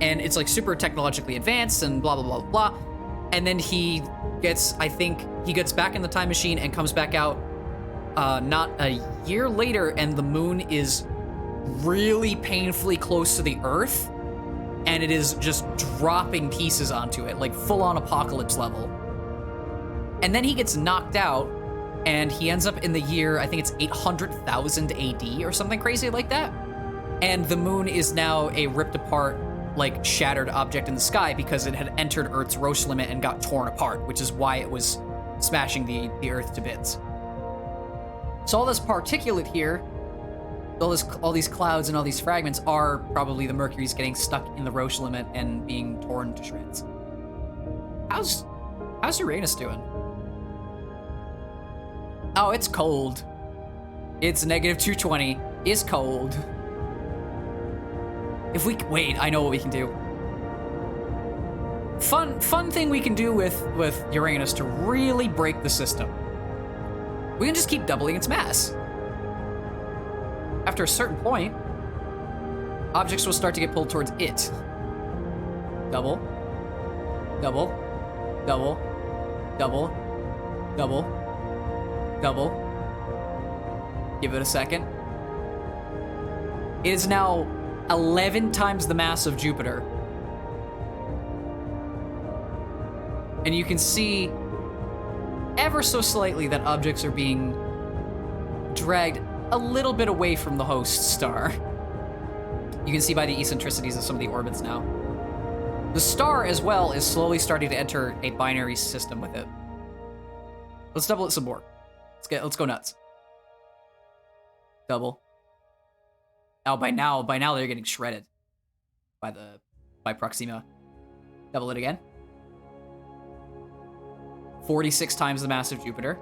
And it's like super technologically advanced and blah, blah, blah, blah. And then he gets back in the time machine and comes back out not a year later, and the moon is really painfully close to the Earth, and it is just dropping pieces onto it, like full-on apocalypse level. And then he gets knocked out, and he ends up in the year, I think it's 800,000 AD or something crazy like that. And the moon is now a ripped apart, like, shattered object in the sky because it had entered Earth's Roche limit and got torn apart, which is why it was smashing the Earth to bits. So all this particulate here, all these clouds and all these fragments are probably the Mercury's getting stuck in the Roche limit and being torn to shreds. How's Uranus doing? Oh, it's cold. It's negative 220. It's cold. If we wait, I know what we can do. Fun thing we can do with Uranus to really break the system. We can just keep doubling its mass. After a certain point, objects will start to get pulled towards it. Double, double, double, double, double, double. Give it a second. It is now 11 times the mass of Jupiter. And you can see ever so slightly that objects are being dragged a little bit away from the host star. You can see by the eccentricities of some of the orbits now. The star as well is slowly starting to enter a binary system with it. Let's double it some more. Let's go nuts. Double. Oh, by now they're getting shredded by Proxima. Double it again. 46 times the mass of Jupiter.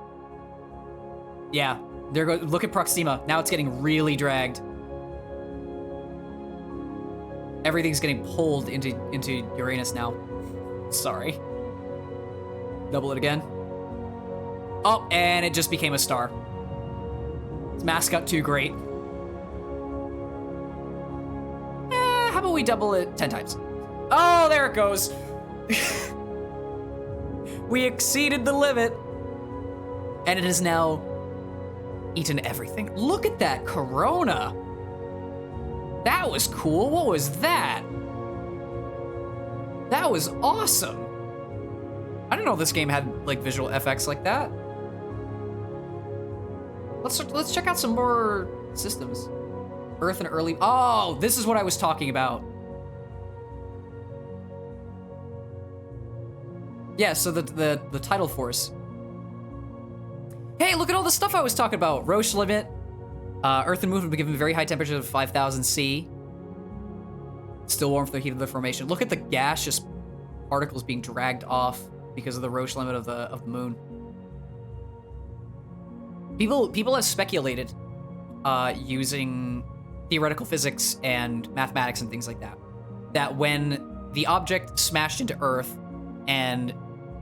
Yeah, look at Proxima. Now it's getting really dragged. Everything's getting pulled into Uranus now. Sorry. Double it again. Oh, and it just became a star. Its mass got too great. How about we double it 10 times? Oh, there it goes. We exceeded the limit. And it has now eaten everything. Look at that corona. That was cool. What was that? That was awesome. I didn't know this game had like visual effects like that. Let's check out some more systems. Earth and early. Oh, this is what I was talking about. Yeah, so the tidal force. Hey, look at all the stuff I was talking about. Roche limit. Earth and moon have been given very high temperatures of 5,000 C. Still warm for the heat of the formation. Look at the gaseous particles being dragged off because of the Roche limit of the moon. People have speculated using theoretical physics and mathematics and things like that, that when the object smashed into Earth and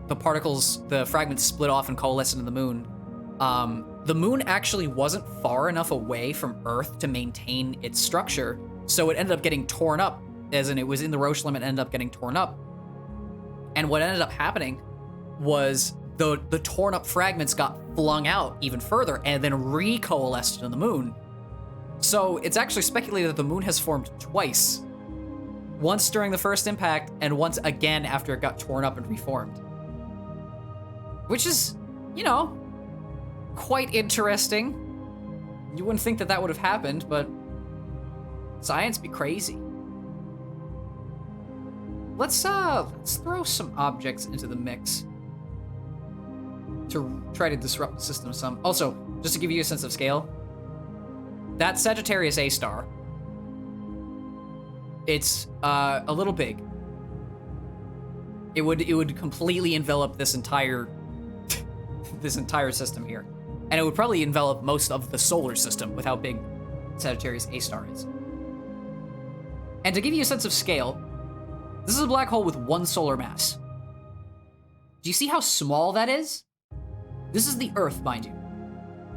the particles, the fragments split off and coalesced into the moon actually wasn't far enough away from Earth to maintain its structure, so it ended up getting torn up, as in it was in the Roche limit, ended up getting torn up. And what ended up happening was the torn up fragments got flung out even further and then recoalesced into the moon. So it's actually speculated that the moon has formed twice. Once during the first impact, and once again after it got torn up and reformed. Which is, quite interesting. You wouldn't think that would have happened, but science be crazy. Let's throw some objects into the mix to try to disrupt the system some. Also, just to give you a sense of scale, that Sagittarius A star, it's a little big. It would completely envelop this entire system here. And it would probably envelop most of the solar system with how big Sagittarius A star is. And to give you a sense of scale, this is a black hole with one solar mass. Do you see how small that is? This is the Earth, mind you.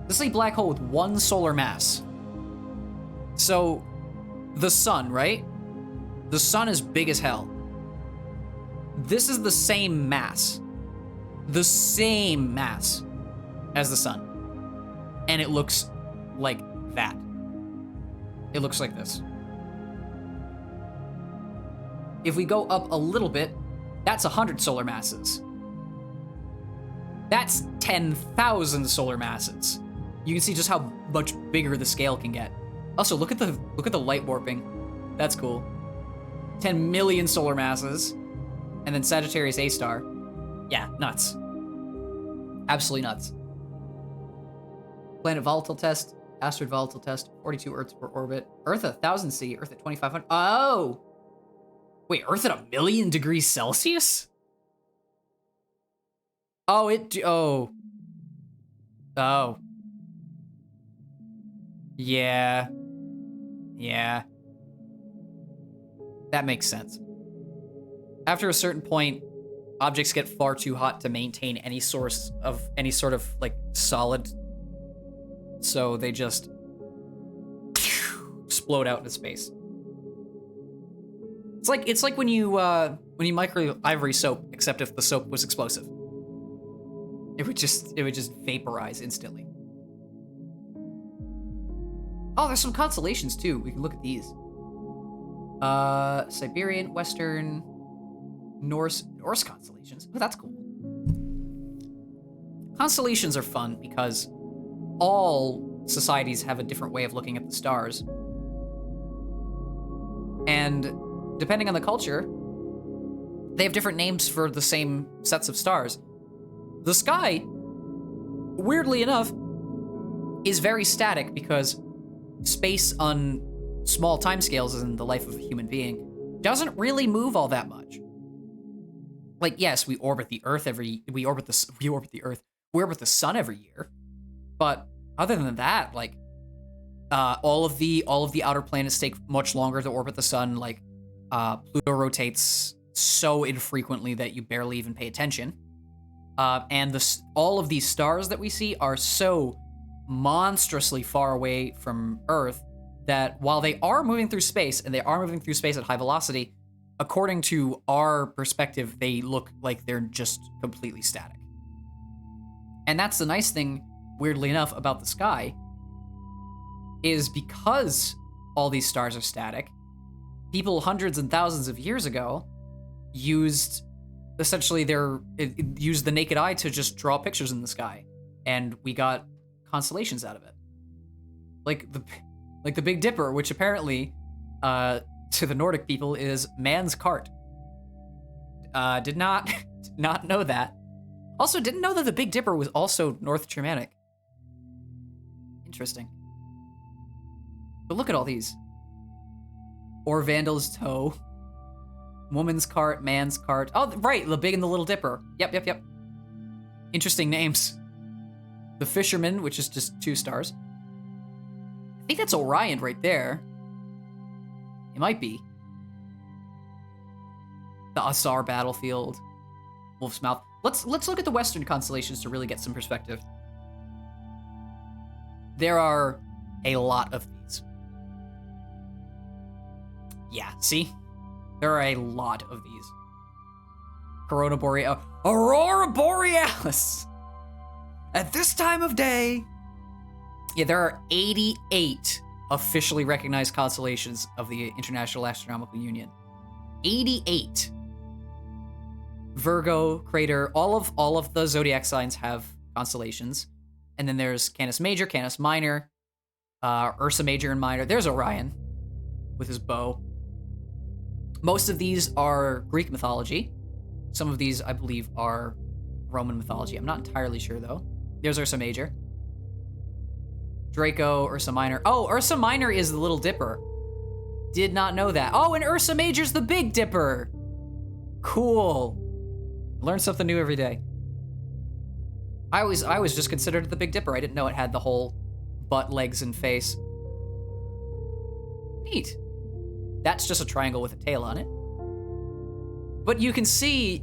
This is a black hole with one solar mass. So, the sun, right? The sun is big as hell. This is the same mass. The same mass as the sun. And it looks like that. It looks like this. If we go up a little bit, that's 100 solar masses. That's 10,000 solar masses. You can see just how much bigger the scale can get. Also, look at the light warping. That's cool. 10 million solar masses. And then Sagittarius A star. Yeah, nuts. Absolutely nuts. Planet volatile test, asteroid volatile test, 42 Earths per orbit. Earth at 1000 C, Earth at 2500. Oh! Wait, Earth at 1,000,000 degrees Celsius? Oh, oh. Oh. Yeah. Yeah. That makes sense. After a certain point, objects get far too hot to maintain any source of any sort of like solid. So they just explode out into space. It's like when you microwave ivory soap, except if the soap was explosive. It would just vaporize instantly. Oh, there's some constellations too. We can look at these. Siberian, Western, Norse constellations. Oh, that's cool. Constellations are fun because all societies have a different way of looking at the stars. And depending on the culture, they have different names for the same sets of stars. The sky, weirdly enough, is very static because space on small timescales in the life of a human being doesn't really move all that much. Like, yes, we orbit the sun every year, but other than that, like, all of the outer planets take much longer to orbit the sun. Like, Pluto rotates so infrequently that you barely even pay attention. And all of these stars that we see are so monstrously far away from Earth that while they are moving through space, and they are moving through space at high velocity, according to our perspective, they look like they're just completely static. And that's the nice thing, weirdly enough, about the sky, is because all these stars are static, people hundreds and thousands of years ago used the naked eye to just draw pictures in the sky, and we got constellations out of it. Like the Big Dipper, which apparently to the Nordic people is man's cart. Did not know that. Also, didn't know that the Big Dipper was also North Germanic. Interesting. But look at all these. Or Vandal's toe. Woman's cart, man's cart. Oh, right, the Big and the Little Dipper. Yep. Interesting names. The Fisherman, which is just 2 stars. I think that's Orion right there. It might be. The Asar battlefield. Wolf's Mouth. Let's look at the Western constellations to really get some perspective. There are a lot of these. Yeah, see? There are a lot of these. Aurora Borealis! At this time of day. Yeah, there are 88 officially recognized constellations of the International Astronomical Union. 88. Virgo, Crater, all of the zodiac signs have constellations. And then there's Canis Major, Canis Minor, Ursa Major and Minor. There's Orion with his bow. Most of these are Greek mythology. Some of these, I believe, are Roman mythology. I'm not entirely sure, though. There's Ursa Major. Draco, Ursa Minor. Oh, Ursa Minor is the Little Dipper. Did not know that. Oh, and Ursa Major's the Big Dipper. Cool. Learn something new every day. I was just considered the Big Dipper. I didn't know it had the whole butt, legs, and face. Neat. That's just a triangle with a tail on it. But you can see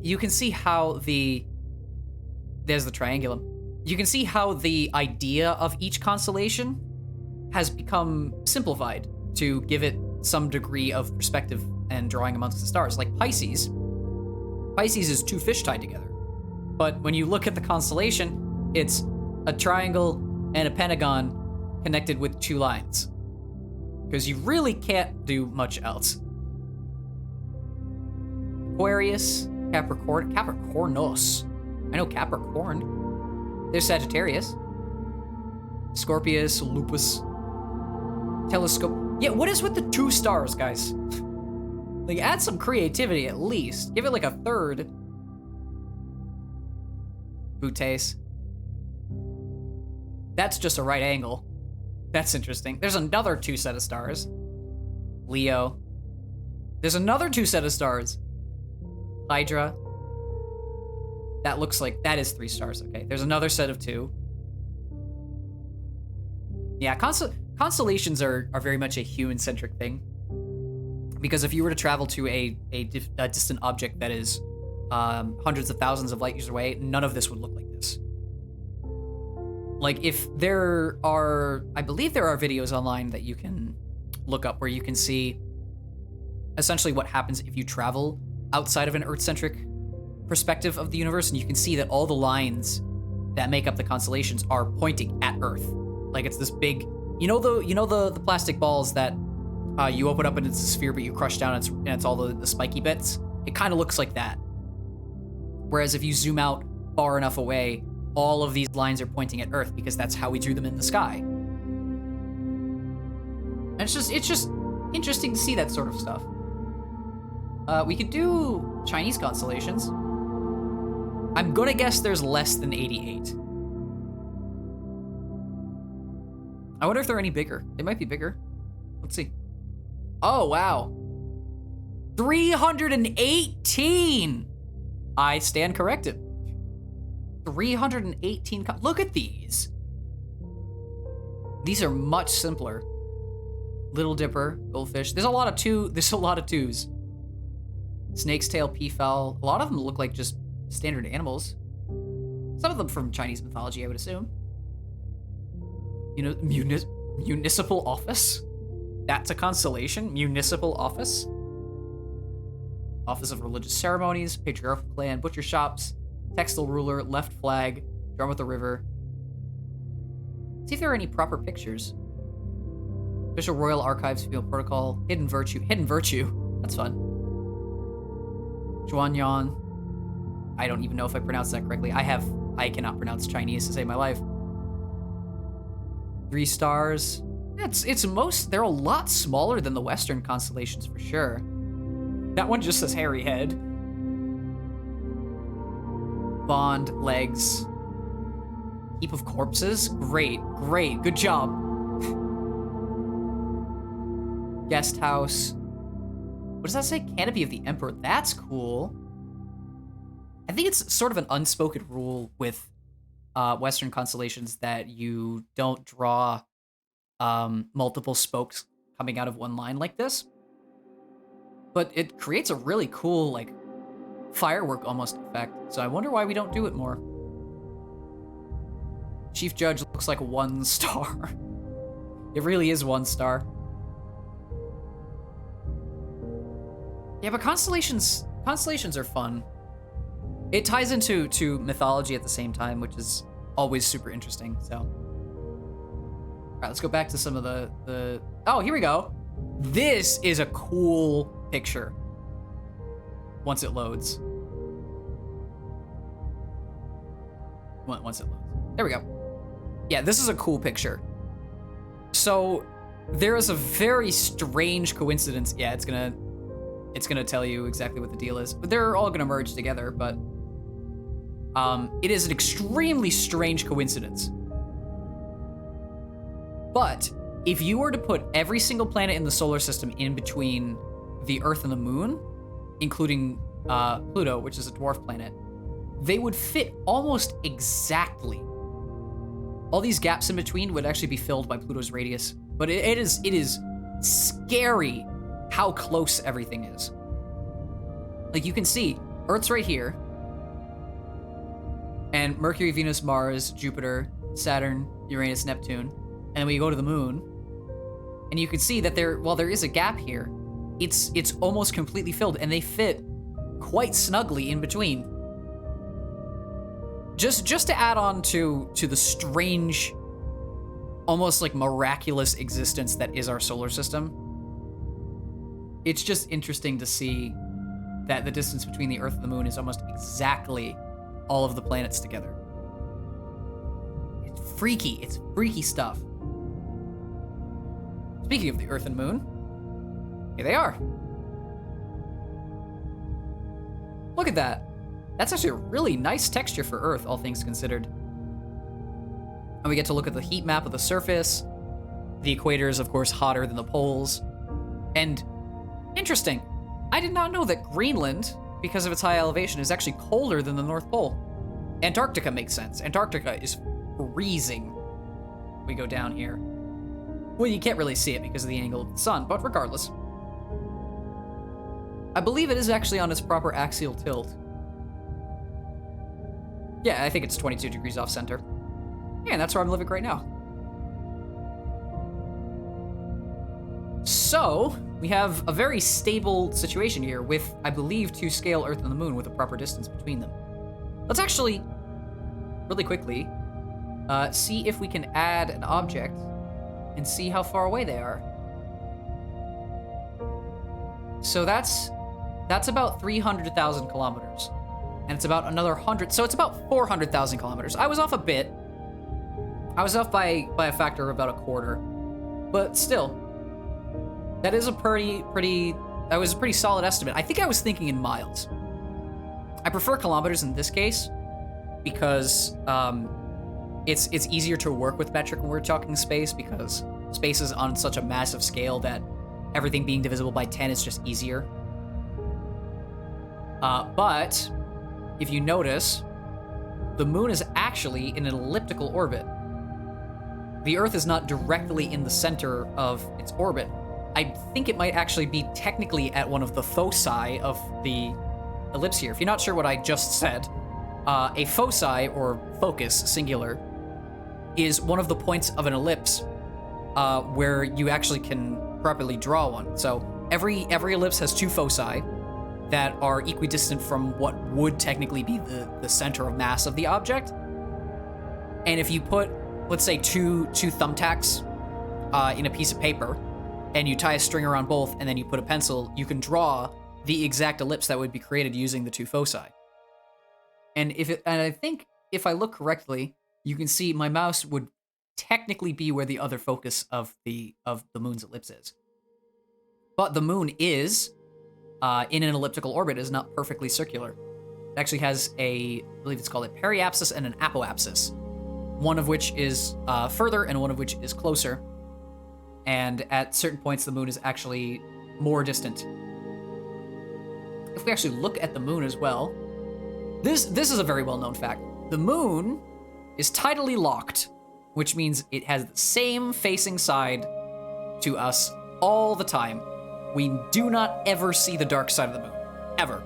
how there's the triangulum. You can see how the idea of each constellation has become simplified to give it some degree of perspective and drawing amongst the stars. Like Pisces is 2 fish tied together. But when you look at the constellation, it's a triangle and a pentagon connected with 2 lines. Because you really can't do much else. Aquarius, Capricornos. I know Capricorn. There's Sagittarius. Scorpius, Lupus. telescope. Yeah, what is with the 2 stars, guys? Like, add some creativity at least. Give it like a 3rd. Butes. That's just a right angle. That's interesting. There's another 2 set of stars. Leo. There's another 2 set of stars. Hydra. That looks like, that is 3 stars. Okay, there's another set of 2. Yeah, constellations are very much a human-centric thing. Because if you were to travel to a distant object that is hundreds of thousands of light years away, none of this would look like this. Like, if there are, I believe there are videos online that you can look up where you can see essentially what happens if you travel outside of an Earth-centric perspective of the universe, and you can see that all the lines that make up the constellations are pointing at Earth. Like, it's this big, you know the plastic balls that you open up and it's a sphere, but you crush down and it's all the spiky bits? It kind of looks like that. Whereas if you zoom out far enough away, all of these lines are pointing at Earth because that's how we drew them in the sky. And it's just interesting to see that sort of stuff. We could do Chinese constellations. I'm gonna guess there's less than 88. I wonder if they're any bigger. They might be bigger. Let's see. Oh, wow. 318! I stand corrected. 318. Look at these. These are much simpler. Little Dipper, goldfish. There's a lot of twos. Snake's tail, peafowl. A lot of them look like just standard animals. Some of them from Chinese mythology, I would assume. You know, municipal office? That's a constellation? Municipal office? Office of Religious Ceremonies, Patriarchal Clan, Butcher Shops, Textile Ruler, Left Flag, Drum at the River. Let's see if there are any proper pictures. Official Royal Archives, Field Protocol, Hidden Virtue. Hidden Virtue. That's fun. Zhuanyan. I don't even know if I pronounced that correctly. I cannot pronounce Chinese to save my life. 3 stars. They're a lot smaller than the Western constellations for sure. That one just says hairy head. Bond, legs. Heap of corpses. Great, good job. Guest house. What does that say? Canopy of the Emperor. That's cool. I think it's sort of an unspoken rule with Western constellations that you don't draw multiple spokes coming out of one line like this. But it creates a really cool, like, firework almost effect. So I wonder why we don't do it more. Chief Judge looks like 1 star. It really is 1 star. Yeah, but constellations are fun. It ties into mythology at the same time, which is always super interesting. So, all right, let's go back to some of the. Oh, here we go. This is a cool picture. Once it loads. Once it loads. There we go. Yeah, this is a cool picture. So there is a very strange coincidence. Yeah, it's gonna tell you exactly what the deal is. But they're all gonna merge together, but it is an extremely strange coincidence. But if you were to put every single planet in the solar system in between the Earth and the Moon, including Pluto, which is a dwarf planet, they would fit almost exactly. All these gaps in between would actually be filled by Pluto's radius. But it is scary how close everything is. Like, you can see, Earth's right here, and Mercury, Venus, Mars, Jupiter, Saturn, Uranus, Neptune, and then we go to the Moon, and you can see that while there is a gap here, it's almost completely filled, and they fit quite snugly in between. Just to add on to the strange, almost like miraculous existence that is our solar system, it's just interesting to see that the distance between the Earth and the Moon is almost exactly all of the planets together. It's freaky stuff. Speaking of the Earth and Moon, here they are. Look at that. That's actually a really nice texture for Earth, all things considered. And we get to look at the heat map of the surface. The equator is, of course, hotter than the poles. And interesting, I did not know that Greenland, because of its high elevation, is actually colder than the North Pole. Antarctica makes sense. Antarctica is freezing. We go down here. Well, you can't really see it because of the angle of the sun, but regardless. I believe it is actually on its proper axial tilt. Yeah, I think it's 22 degrees off center. Yeah, and that's where I'm living right now. So, we have a very stable situation here with, I believe, to scale Earth and the Moon with a proper distance between them. Let's actually, really quickly, see if we can add an object and see how far away they are. So that's about 300,000 kilometers. And it's about another 100, so it's about 400,000 kilometers. I was off a bit. I was off by a factor of about a quarter. But still, that is a that was a pretty solid estimate. I think I was thinking in miles. I prefer kilometers in this case because it's easier to work with metric when we're talking space, because space is on such a massive scale that everything being divisible by 10 is just easier. But if you notice, the moon is actually in an elliptical orbit. The Earth is not directly in the center of its orbit. I think it might actually be technically at one of the foci of the ellipse here. If you're not sure what I just said, a foci, or focus, singular, is one of the points of an ellipse where you actually can properly draw one. So every ellipse has two foci that are equidistant from what would technically be the center of mass of the object. And if you put, let's say, two thumbtacks in a piece of paper, and you tie a string around both, and then you put a pencil, you can draw the exact ellipse that would be created using the two foci. And I think if I look correctly, you can see my mouse would technically be where the other focus of the moon's ellipse is. But the moon is in an elliptical orbit, is not perfectly circular. It actually has I believe it's called a periapsis and an apoapsis, one of which is further and one of which is closer. And at certain points, the moon is actually more distant. If we actually look at the moon as well, this is a very well-known fact. The moon is tidally locked, which means it has the same facing side to us all the time. We do not ever see the dark side of the moon, ever.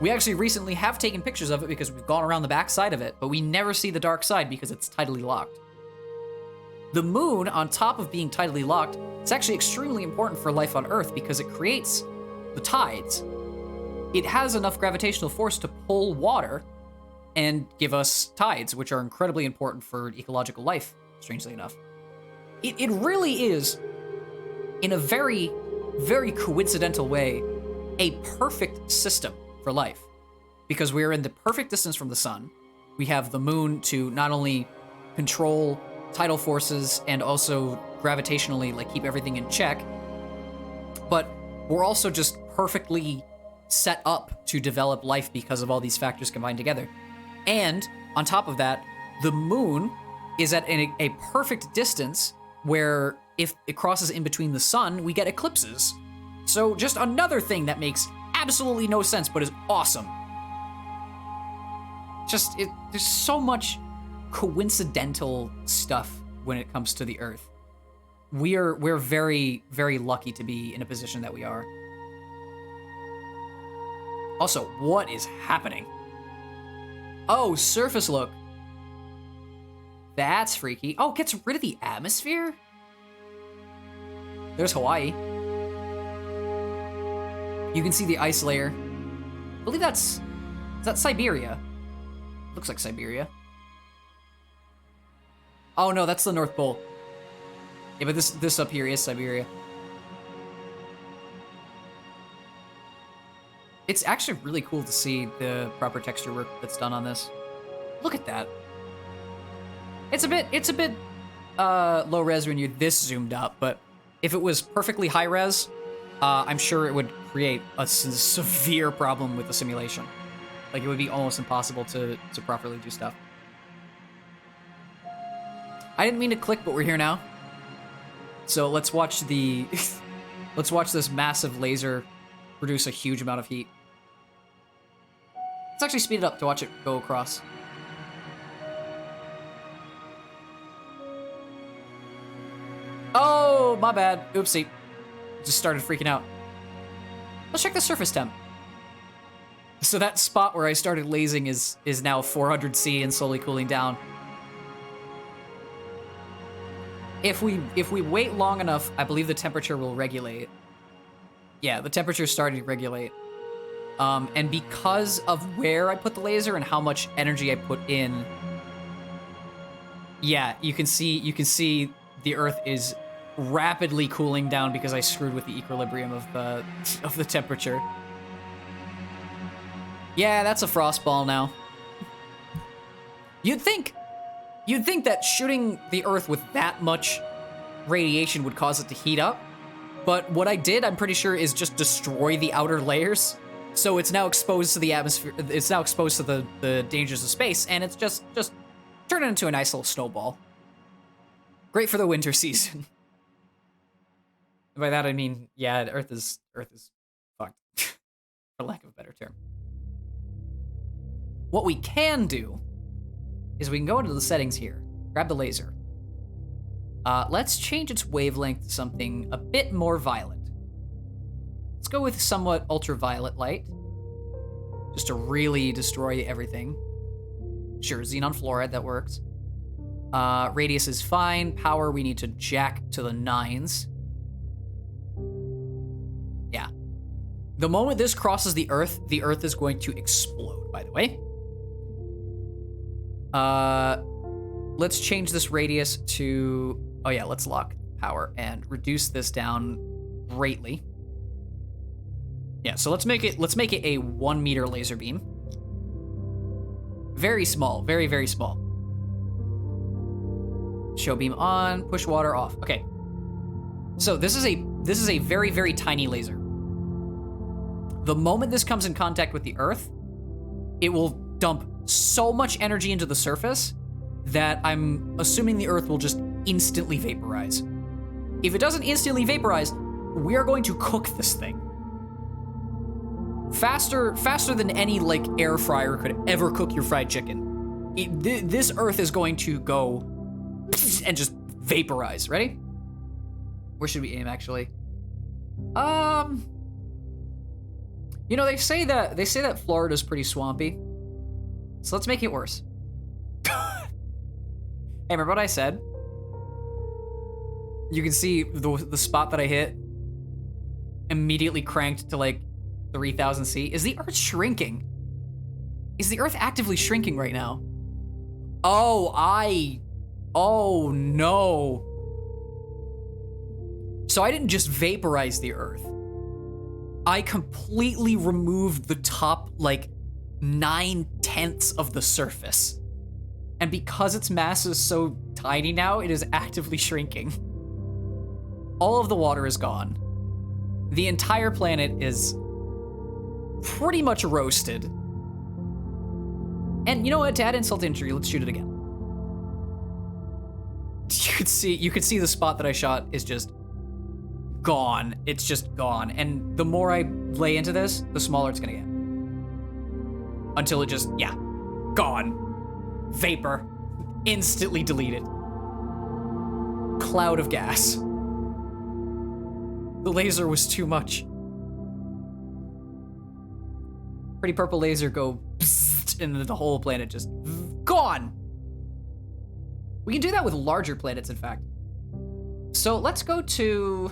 We actually recently have taken pictures of it because we've gone around the back side of it, but we never see the dark side because it's tidally locked. The moon, on top of being tidally locked, is actually extremely important for life on Earth because it creates the tides. It has enough gravitational force to pull water and give us tides, which are incredibly important for ecological life, strangely enough. It really is, in a very, very coincidental way, a perfect system for life. Because we're in the perfect distance from the sun. We have the moon to not only control tidal forces and also gravitationally keep everything in check, but we're also just perfectly set up to develop life because of all these factors combined together. And on top of that, the moon is at a perfect distance where if it crosses in between the sun, we get eclipses. So just another thing that makes absolutely no sense but is awesome. There's so much coincidental stuff when it comes to the Earth. We're very, very lucky to be in a position that we are. Also, what is happening? Oh, surface look. That's freaky. Oh, it gets rid of the atmosphere? There's Hawaii. You can see the ice layer. I believe is that Siberia? Looks like Siberia. Oh no, that's the North Pole. Yeah, but this up here is Siberia. It's actually really cool to see the proper texture work that's done on this. Look at that. It's a bit low res when you're this zoomed up, but if it was perfectly high res, I'm sure it would create a severe problem with the simulation. Like, it would be almost impossible to properly do stuff. I didn't mean to click, but we're here now. So let's watch the... let's watch this massive laser produce a huge amount of heat. Let's actually speed it up to watch it go across. Oh, my bad. Oopsie. Just started freaking out. Let's check the surface temp. So that spot where I started lasing is now 400°C and slowly cooling down. If we wait long enough, I believe the temperature will regulate. Yeah, the temperature's starting to regulate. And because of where I put the laser and how much energy I put in, yeah, you can see the Earth is rapidly cooling down because I screwed with the equilibrium of the temperature. Yeah, that's a frost ball now. You'd think that shooting the Earth with that much radiation would cause it to heat up, but what I did, I'm pretty sure, is just destroy the outer layers. So it's now exposed to the atmosphere. It's now exposed to the dangers of space, and it's just turn it into a nice little snowball. Great for the winter season. By that I mean, yeah, Earth is fucked, for lack of a better term. What we can do is we can go into the settings here, grab the laser. Let's change its wavelength to something a bit more violent. Let's go with somewhat ultraviolet light, just to really destroy everything. Sure, xenon fluoride, that works. Radius is fine. Power, we need to jack to the 9s. Yeah. The moment this crosses the Earth is going to explode, by the way. Let's change this radius to... Oh yeah, let's lock power and reduce this down greatly. Yeah, so let's make it a 1 meter laser beam. Very small, very, very small. Show beam on, push water off. Okay. So this is a very, very tiny laser. The moment this comes in contact with the Earth, it will dump so much energy into the surface that I'm assuming the Earth will just instantly vaporize. If it doesn't instantly vaporize, we are going to cook this thing. Faster than any, like, air fryer could ever cook your fried chicken. This Earth is going to go and just vaporize. Ready? Where should we aim, actually? You know, they say that Florida's pretty swampy. So let's make it worse. Hey, remember what I said? You can see the spot that I hit immediately cranked to like 3000 C. Is the Earth shrinking? Is the Earth actively shrinking right now? Oh no. So I didn't just vaporize the Earth. I completely removed the top, like, 9/10 of the surface. And because its mass is so tiny now, it is actively shrinking. All of the water is gone. The entire planet is pretty much roasted. And you know what? To add insult to injury, let's shoot it again. You could see the spot that I shot is just gone. It's just gone. And the more I lay into this, the smaller it's gonna get. Until it just, yeah, gone. Vapor. Instantly deleted. Cloud of gas. The laser was too much. Pretty purple laser go bzzzt, and the whole planet just gone. We can do that with larger planets, in fact. So let's go to...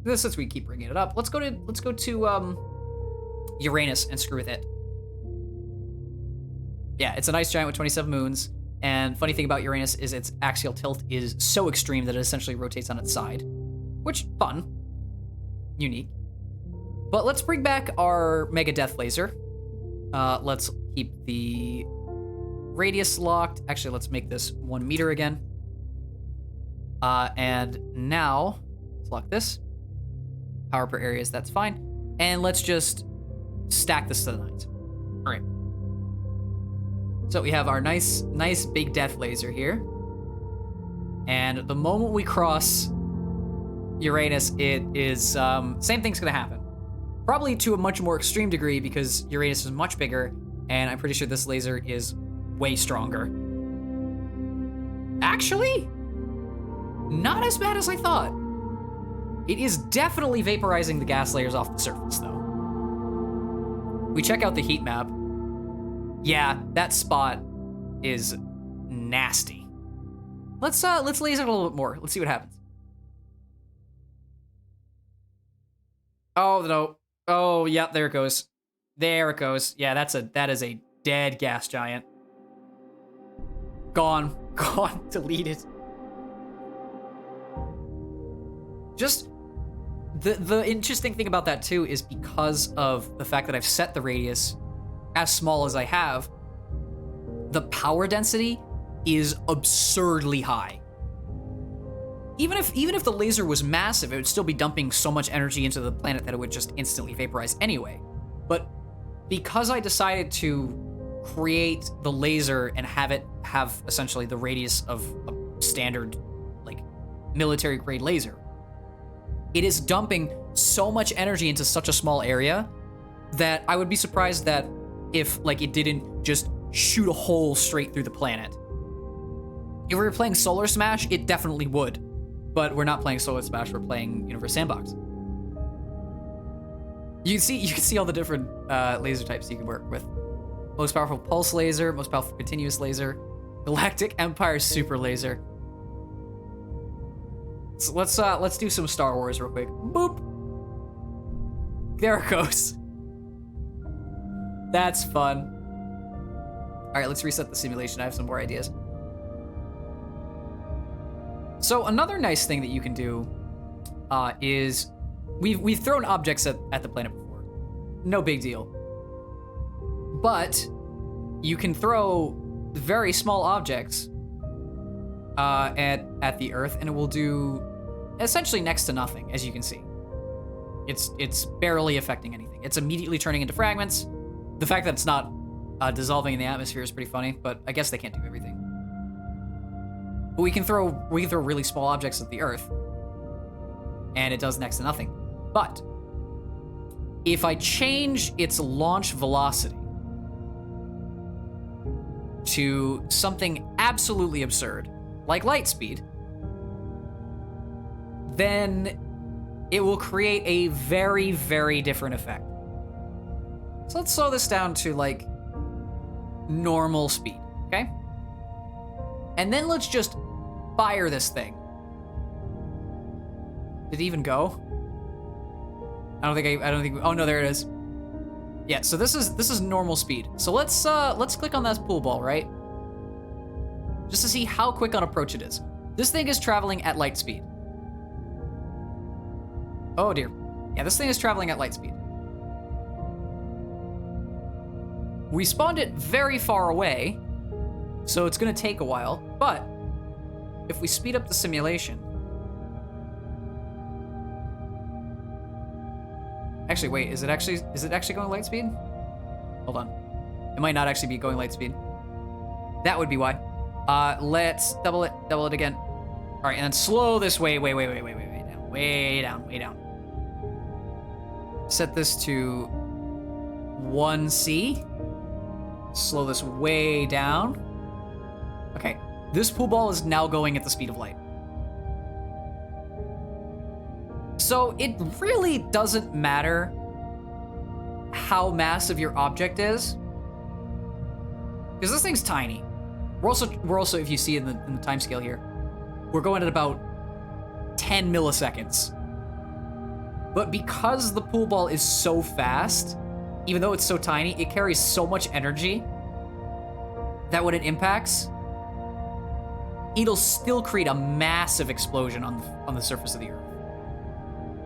Since we keep bringing it up, let's go to Uranus and screw with it. Yeah, it's an ice giant with 27 moons, and funny thing about Uranus is its axial tilt is so extreme that it essentially rotates on its side, which, fun, unique. But let's bring back our Mega Death Laser. Let's keep the radius locked. Actually, let's make this 1 meter again. And now, let's lock this. Power per areas, that's fine. And let's just stack this to the nines. All right. So we have our nice big death laser here. And the moment we cross Uranus, it is, same thing's gonna happen. Probably to a much more extreme degree because Uranus is much bigger, and I'm pretty sure this laser is way stronger. Actually, not as bad as I thought. It is definitely vaporizing the gas layers off the surface, though. We check out the heat map. Yeah, that spot is nasty. Let's laser it a little bit more. Let's see what happens. Oh no. Oh, yeah, there it goes. There it goes. Yeah, that is a dead gas giant. Gone. Gone. Deleted. Just the interesting thing about that too is because of the fact that I've set the radius as small as I have, the power density is absurdly high. Even if the laser was massive, it would still be dumping so much energy into the planet that it would just instantly vaporize anyway. But because I decided to create the laser and have it have essentially the radius of a standard, like, military grade laser, it is dumping so much energy into such a small area that I would be surprised that if, like, it didn't just shoot a hole straight through the planet. If we were playing Solar Smash, it definitely would. But we're not playing Solar Smash, we're playing Universe Sandbox. You can see all the different laser types you can work with. Most powerful pulse laser, most powerful continuous laser, Galactic Empire super laser. So let's do some Star Wars real quick. Boop. There it goes. That's fun. All right, let's reset the simulation. I have some more ideas. So another nice thing that you can do is we've thrown objects at the planet before. No big deal. But you can throw very small objects at the Earth, and it will do essentially next to nothing, as you can see. It's barely affecting anything. It's immediately turning into fragments. The fact that it's not dissolving in the atmosphere is pretty funny, but I guess they can't do everything. But we can throw really small objects at the Earth, and it does next to nothing. But if I change its launch velocity to something absolutely absurd, like light speed, then it will create a very, very different effect. So let's slow this down to, like, normal speed, okay? And then let's just fire this thing. Did it even go? I don't think, oh no, there it is. Yeah, so this is normal speed. So let's click on that pool ball, right? Just to see how quick on approach it is. This thing is traveling at light speed. Oh dear. Yeah, this thing is traveling at light speed. We spawned it very far away, so it's gonna take a while, but if we speed up the simulation. Actually, wait, is it actually going light speed? Hold on. It might not actually be going light speed. That would be why. Let's double it again. All right, and then slow this way down. Set this to 1C. Slow this way down. Okay, this pool ball is now going at the speed of light. So it really doesn't matter how massive your object is, because this thing's tiny. We're also, if you see in the time scale here, we're going at about 10 milliseconds. But because the pool ball is so fast, even though it's so tiny, it carries so much energy that when it impacts, it'll still create a massive explosion on the surface of the Earth.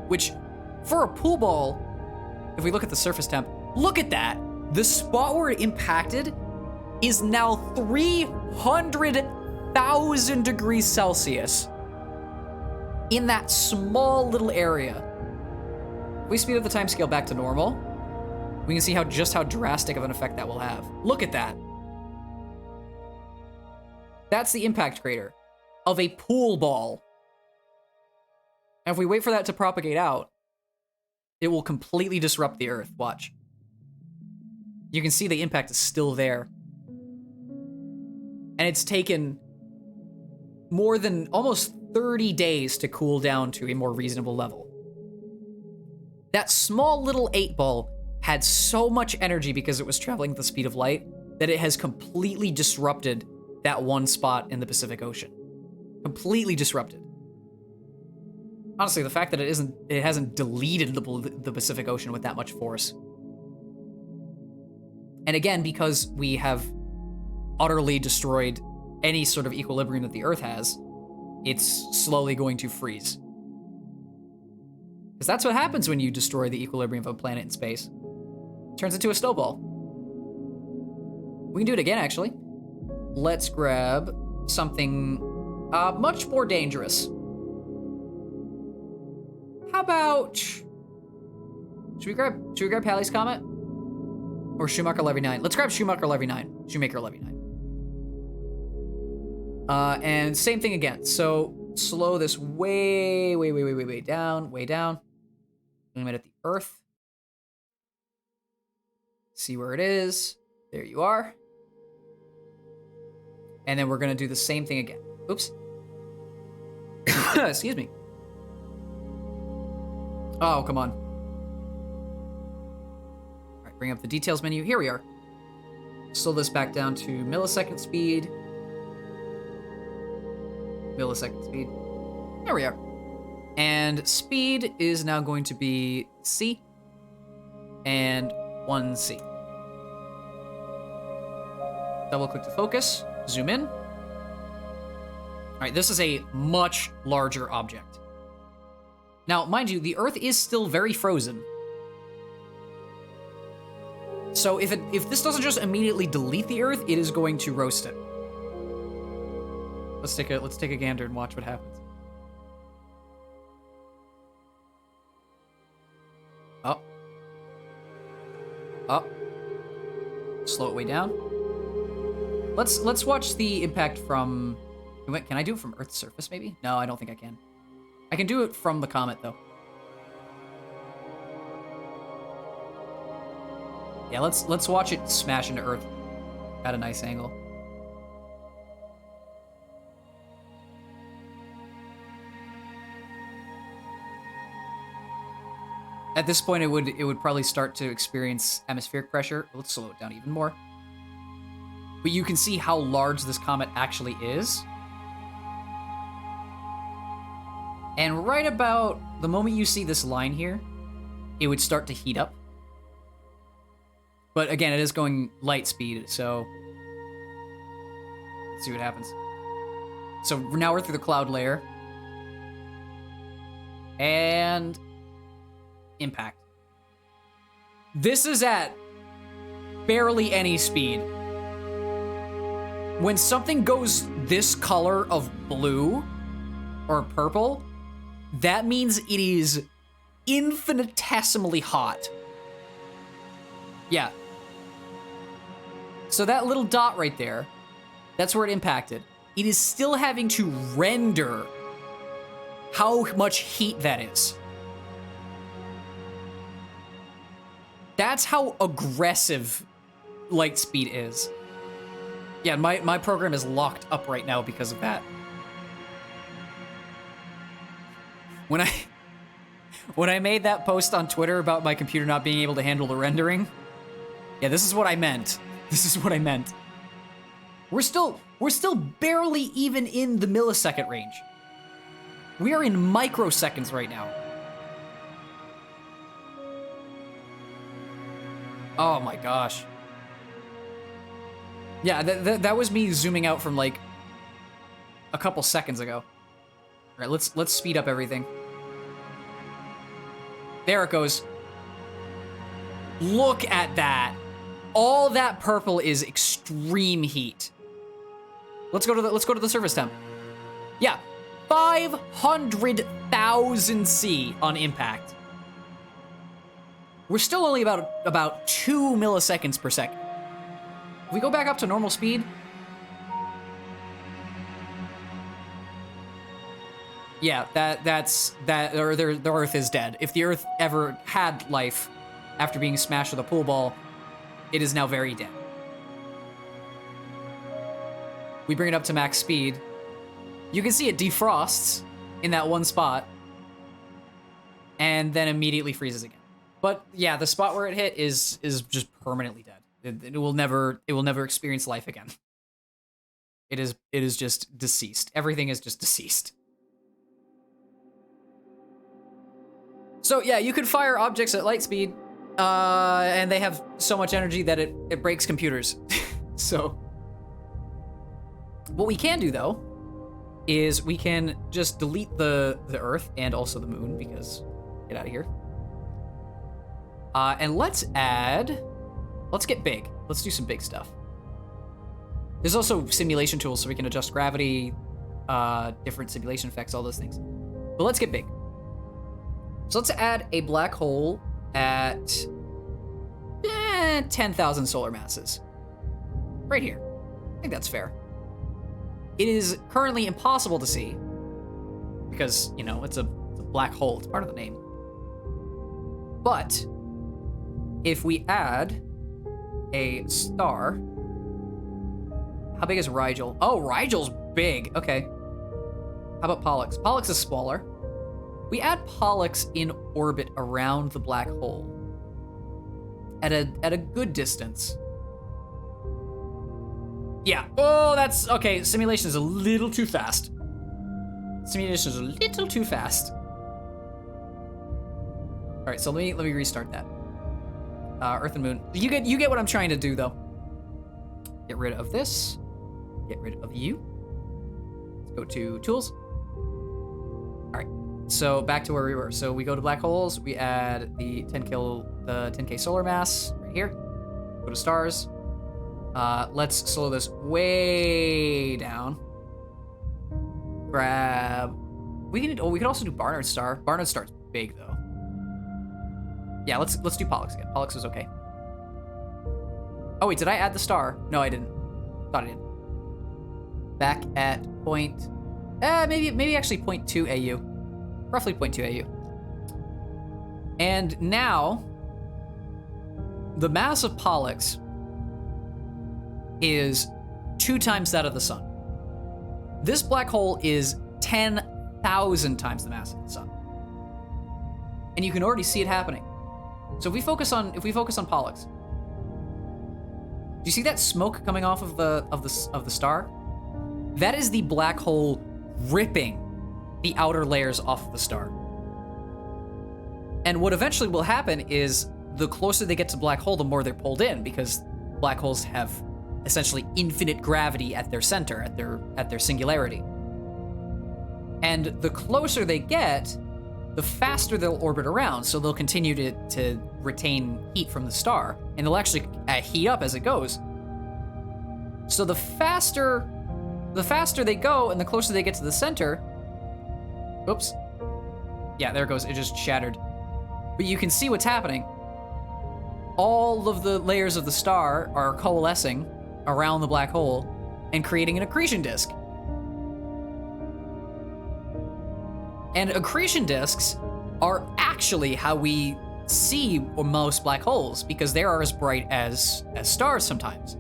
Which, for a pool ball, if we look at the surface temp, look at that. The spot where it impacted is now 300,000 degrees Celsius. in that small little area. If we speed up the time scale back to normal, we can see just how drastic of an effect that will have. Look at that. That's the impact crater of a pool ball. And if we wait for that to propagate out, it will completely disrupt the Earth. Watch. You can see the impact is still there. And it's taken more than almost 30 days to cool down to a more reasonable level. That small little 8-ball had so much energy because it was traveling at the speed of light that it has completely disrupted that one spot in the Pacific Ocean. Completely disrupted. Honestly, the fact that it hasn't deleted the Pacific Ocean with that much force. And again, because we have utterly destroyed any sort of equilibrium that the Earth has, it's slowly going to freeze. Because that's what happens when you destroy the equilibrium of a planet in space. It turns into a snowball. We can do it again, actually. Let's grab something much more dangerous. How about... Should we grab Halley's Comet? Or Schumacher Levy 9? Let's grab Schumacher Levy 9. Shoemaker Levy 9. And same thing again. So slow this way down. Aim it at the Earth. See where it is. There you are. And then we're going to do the same thing again. Oops. Excuse me. Oh, come on. All right, bring up the details menu. Here we are. Slow this back down to millisecond speed. Millisecond speed. There we are. And speed is now going to be C and 1C. Double click to focus. Zoom in. All right, this is a much larger object. Now, mind you, the Earth is still very frozen. So if this doesn't just immediately delete the Earth, it is going to roast it. Let's take a gander and watch what happens. Up. Up. Slow it way down. Let's watch the impact from... Can I do it from Earth's surface, maybe? No, I don't think I can. I can do it from the comet, though. Yeah, let's watch it smash into Earth at a nice angle. At this point, it would probably start to experience atmospheric pressure. Let's slow it down even more. But you can see how large this comet actually is. And right about the moment you see this line here, it would start to heat up. But again, it is going light speed, so let's see what happens. So now we're through the cloud layer. And impact. This is at barely any speed. When something goes this color of blue or purple, that means it is infinitesimally hot. Yeah. So that little dot right there, that's where it impacted. It is still having to render how much heat that is. That's how aggressive light speed is. Yeah, my program is locked up right now because of that. When I made that post on Twitter about my computer not being able to handle the rendering, yeah, this is what I meant. This is what I meant. We're still barely even in the millisecond range. We are in microseconds right now. Oh my gosh. Yeah, that was me zooming out from like a couple seconds ago. All right, let's speed up everything. There it goes. Look at that. All that purple is extreme heat. Let's go to the surface temp. Yeah, 500,000 C on impact. We're still only about 2 milliseconds per second. If we go back up to normal speed, yeah, the Earth is dead. If the Earth ever had life after being smashed with a pool ball, it is now very dead. We bring it up to max speed. You can see it defrosts in that one spot, and then immediately freezes again. But yeah, the spot where it hit is just permanently dead. It will never experience life again. It is just deceased. Everything is just deceased. So yeah, you could fire objects at light speed, and they have so much energy that it breaks computers. So what we can do though is we can just delete the Earth and also the moon, because get out of here. And let's get big. Let's do some big stuff. There's also simulation tools, so we can adjust gravity, different simulation effects, all those things. But let's get big. So let's add a black hole at 10,000 solar masses. Right here. I think that's fair. It is currently impossible to see because, you know, it's a black hole. It's part of the name. But if we add a star, how big is Rigel? Oh, Rigel's big. Okay. How about Pollux? Pollux is smaller. We add Pollux in orbit around the black hole at a good distance. Yeah. Oh, that's okay. Simulation is a little too fast. Simulation is a little too fast. All right, so let me restart that. Earth and Moon. You get what I'm trying to do though. Get rid of this. Get rid of you. Let's go to tools. All right. So back to where we were. So we go to black holes. We add the 10K solar mass right here. Go to stars. Let's slow this way down. Grab. We could also do Barnard Star. Barnard Star's big though. Yeah, let's do Pollux again. Pollux was okay. Oh wait, did I add the star? No, I didn't. Thought I did. Back at point. Maybe actually 0.2 AU. Roughly 0.2 AU. And now, the mass of Pollux is 2 times that of the sun. This black hole is 10,000 times the mass of the sun. And you can already see it happening. So if we focus on Pollux, do you see that smoke coming off of the star? That is the black hole ripping the outer layers off of the star. And what eventually will happen is the closer they get to black hole, the more they're pulled in, because black holes have essentially infinite gravity at their center, at their singularity. And the closer they get, the faster they'll orbit around, so they'll continue to retain heat from the star, and they'll actually heat up as it goes. So the faster they go, and the closer they get to the center. Oops. Yeah, there it goes. It just shattered. But you can see what's happening. All of the layers of the star are coalescing around the black hole and creating an accretion disk. And accretion disks are actually how we see most black holes, because they are as bright as stars sometimes.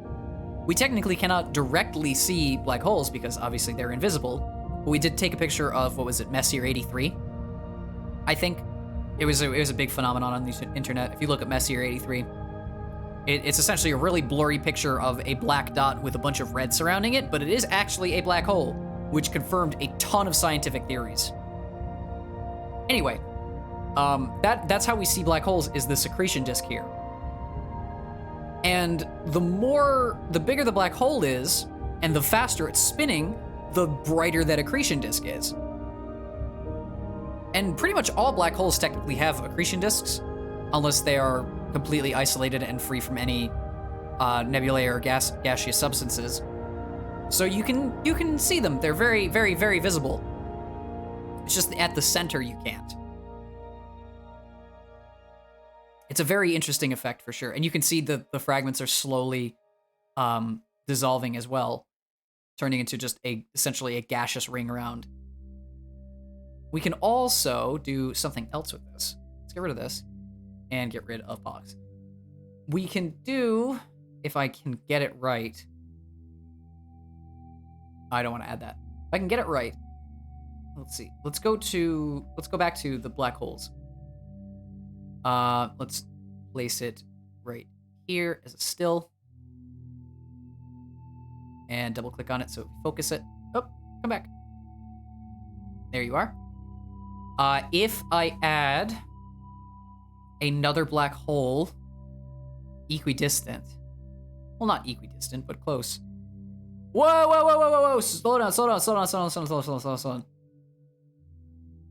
We technically cannot directly see black holes because obviously they're invisible, but we did take a picture of, what was it, Messier 83? I think it was a big phenomenon on the internet. If you look at Messier 83, it's essentially a really blurry picture of a black dot with a bunch of red surrounding it, but it is actually a black hole, which confirmed a ton of scientific theories. Anyway, that's how we see black holes, is this accretion disk here. And the bigger the black hole is, and the faster it's spinning, the brighter that accretion disk is. And pretty much all black holes technically have accretion disks, unless they are completely isolated and free from any nebulae or gaseous substances. So you can see them. They're very, very, very visible. It's just at the center you can't. It's a very interesting effect for sure. And you can see the fragments are slowly dissolving as well, turning into just essentially a gaseous ring around. We can also do something else with this. Let's get rid of this and get rid of Pox. We can do, if I can get it right. I don't want to add that. If I can get it right, let's see. Let's go back to the black holes. Let's place it right here as a still. And double click on it so we focus it. Oh, come back. There you are. If I add another black hole equidistant. Well, not equidistant, but close. Whoa, whoa, whoa, whoa, whoa, whoa. Slow down.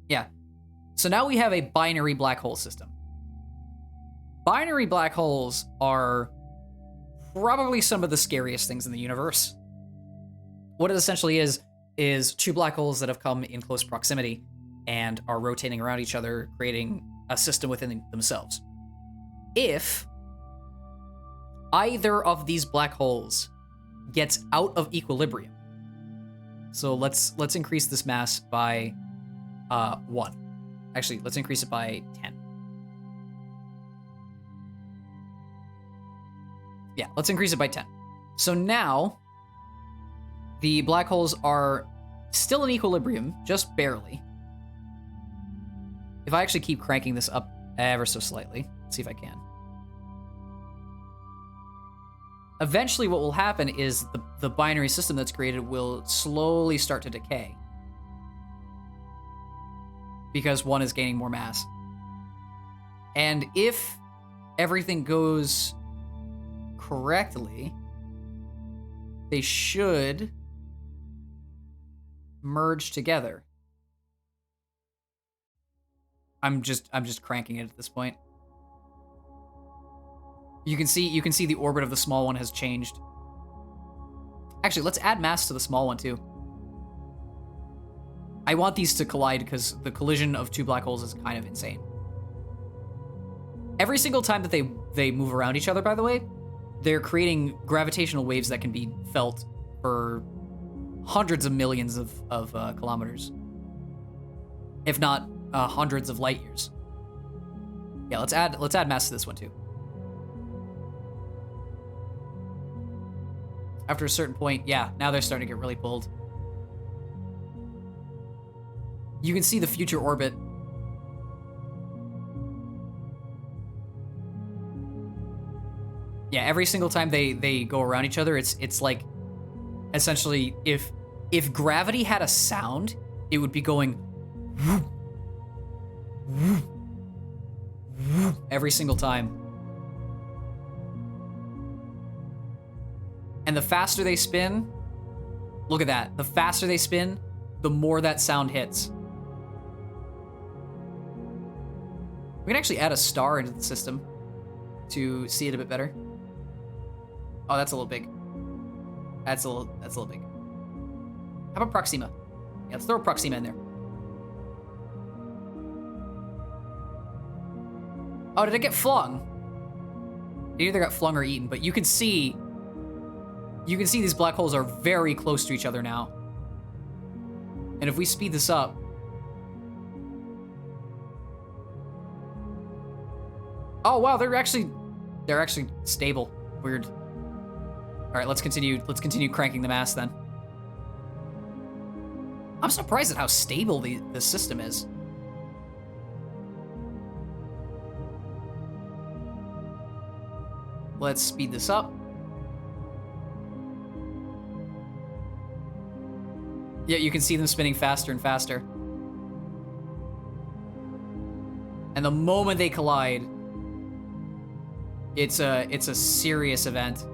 Yeah. So now we have a binary black hole system. Binary black holes are probably some of the scariest things in the universe. What it essentially is two black holes that have come in close proximity and are rotating around each other, creating a system within themselves. If either of these black holes gets out of equilibrium, so let's increase this mass by 1. Actually, let's increase it by 10. Yeah, let's increase it by 10. So now the black holes are still in equilibrium, just barely. If I actually keep cranking this up ever so slightly, let's see if I can. Eventually what will happen is the binary system that's created will slowly start to decay, because one is gaining more mass. And if everything goes correctly, they should merge together. I'm just cranking it at this point. You can see the orbit of the small one has changed. Actually, let's add mass to the small one too. I want these to collide because the collision of two black holes is kind of insane. Every single time that they move around each other, by the way, they're creating gravitational waves that can be felt for hundreds of millions of kilometers, if not hundreds of light years. Yeah, let's add mass to this one too. After a certain point, yeah, now they're starting to get really pulled. You can see the future orbit. Yeah, every single time they go around each other, it's like essentially if gravity had a sound, it would be going whoop, whoop, whoop, every single time. And the faster they spin, look at that. The faster they spin, the more that sound hits. We can actually add a star into the system to see it a bit better. Oh, that's a little big. That's a little big. How about Proxima? Yeah, let's throw Proxima in there. Oh, did it get flung? It either got flung or eaten, but you can see these black holes are very close to each other now. And if we speed this up, oh wow, they're actually stable. Weird. All right, let's continue cranking the mass then. I'm surprised at how stable the system is. Let's speed this up. Yeah, you can see them spinning faster and faster. And the moment they collide, it's a serious event.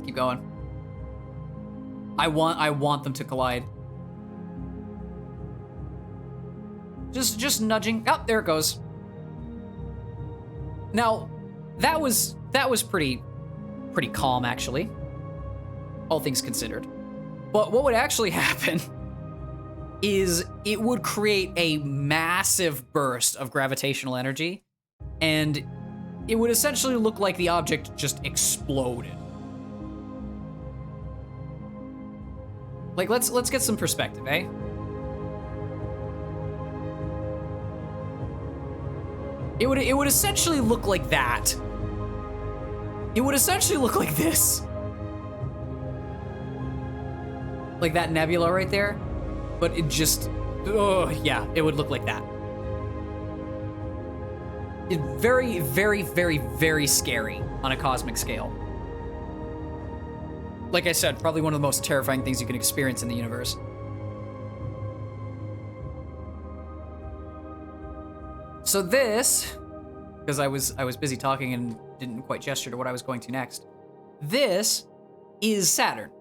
Keep going. I want them to collide. Just nudging. Oh, there it goes. Now, that was pretty calm actually, all things considered. But what would actually happen is it would create a massive burst of gravitational energy, and it would essentially look like the object just exploded. Like, let's get some perspective, eh? It would essentially look like that. It would essentially look like this. Like that nebula right there. But it just, yeah, it would look like that. It's very, very, very, very scary on a cosmic scale. Like I said, probably one of the most terrifying things you can experience in the universe. So this, because I was busy talking and didn't quite gesture to what I was going to next. This is Saturn.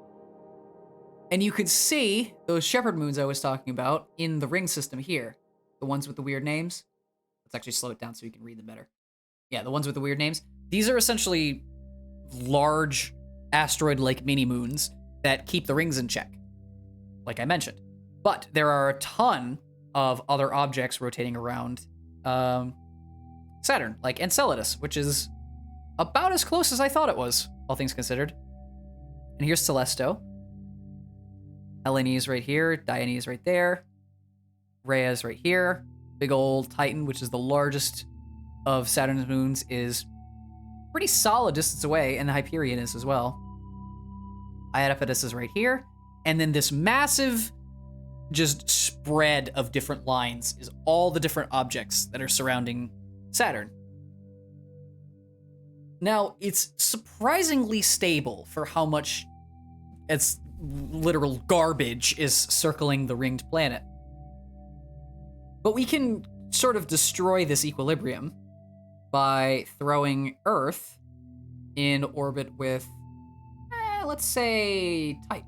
And you could see those shepherd moons I was talking about in the ring system here. The ones with the weird names. Let's actually slow it down so you can read them better. Yeah, the ones with the weird names. These are essentially large asteroid-like mini-moons that keep the rings in check, like I mentioned. But there are a ton of other objects rotating around Saturn, like Enceladus, which is about as close as I thought it was, all things considered. And here's Celesto. Elenes right here, Dionys right there, Rhea's right here. Big old Titan, which is the largest of Saturn's moons, is pretty solid distance away, and the Hyperion is as well. Iapetus is right here, and then this massive just spread of different lines is all the different objects that are surrounding Saturn. Now, it's surprisingly stable for how much it's literal garbage is circling the ringed planet. But we can sort of destroy this equilibrium by throwing Earth in orbit with, let's say, Titan.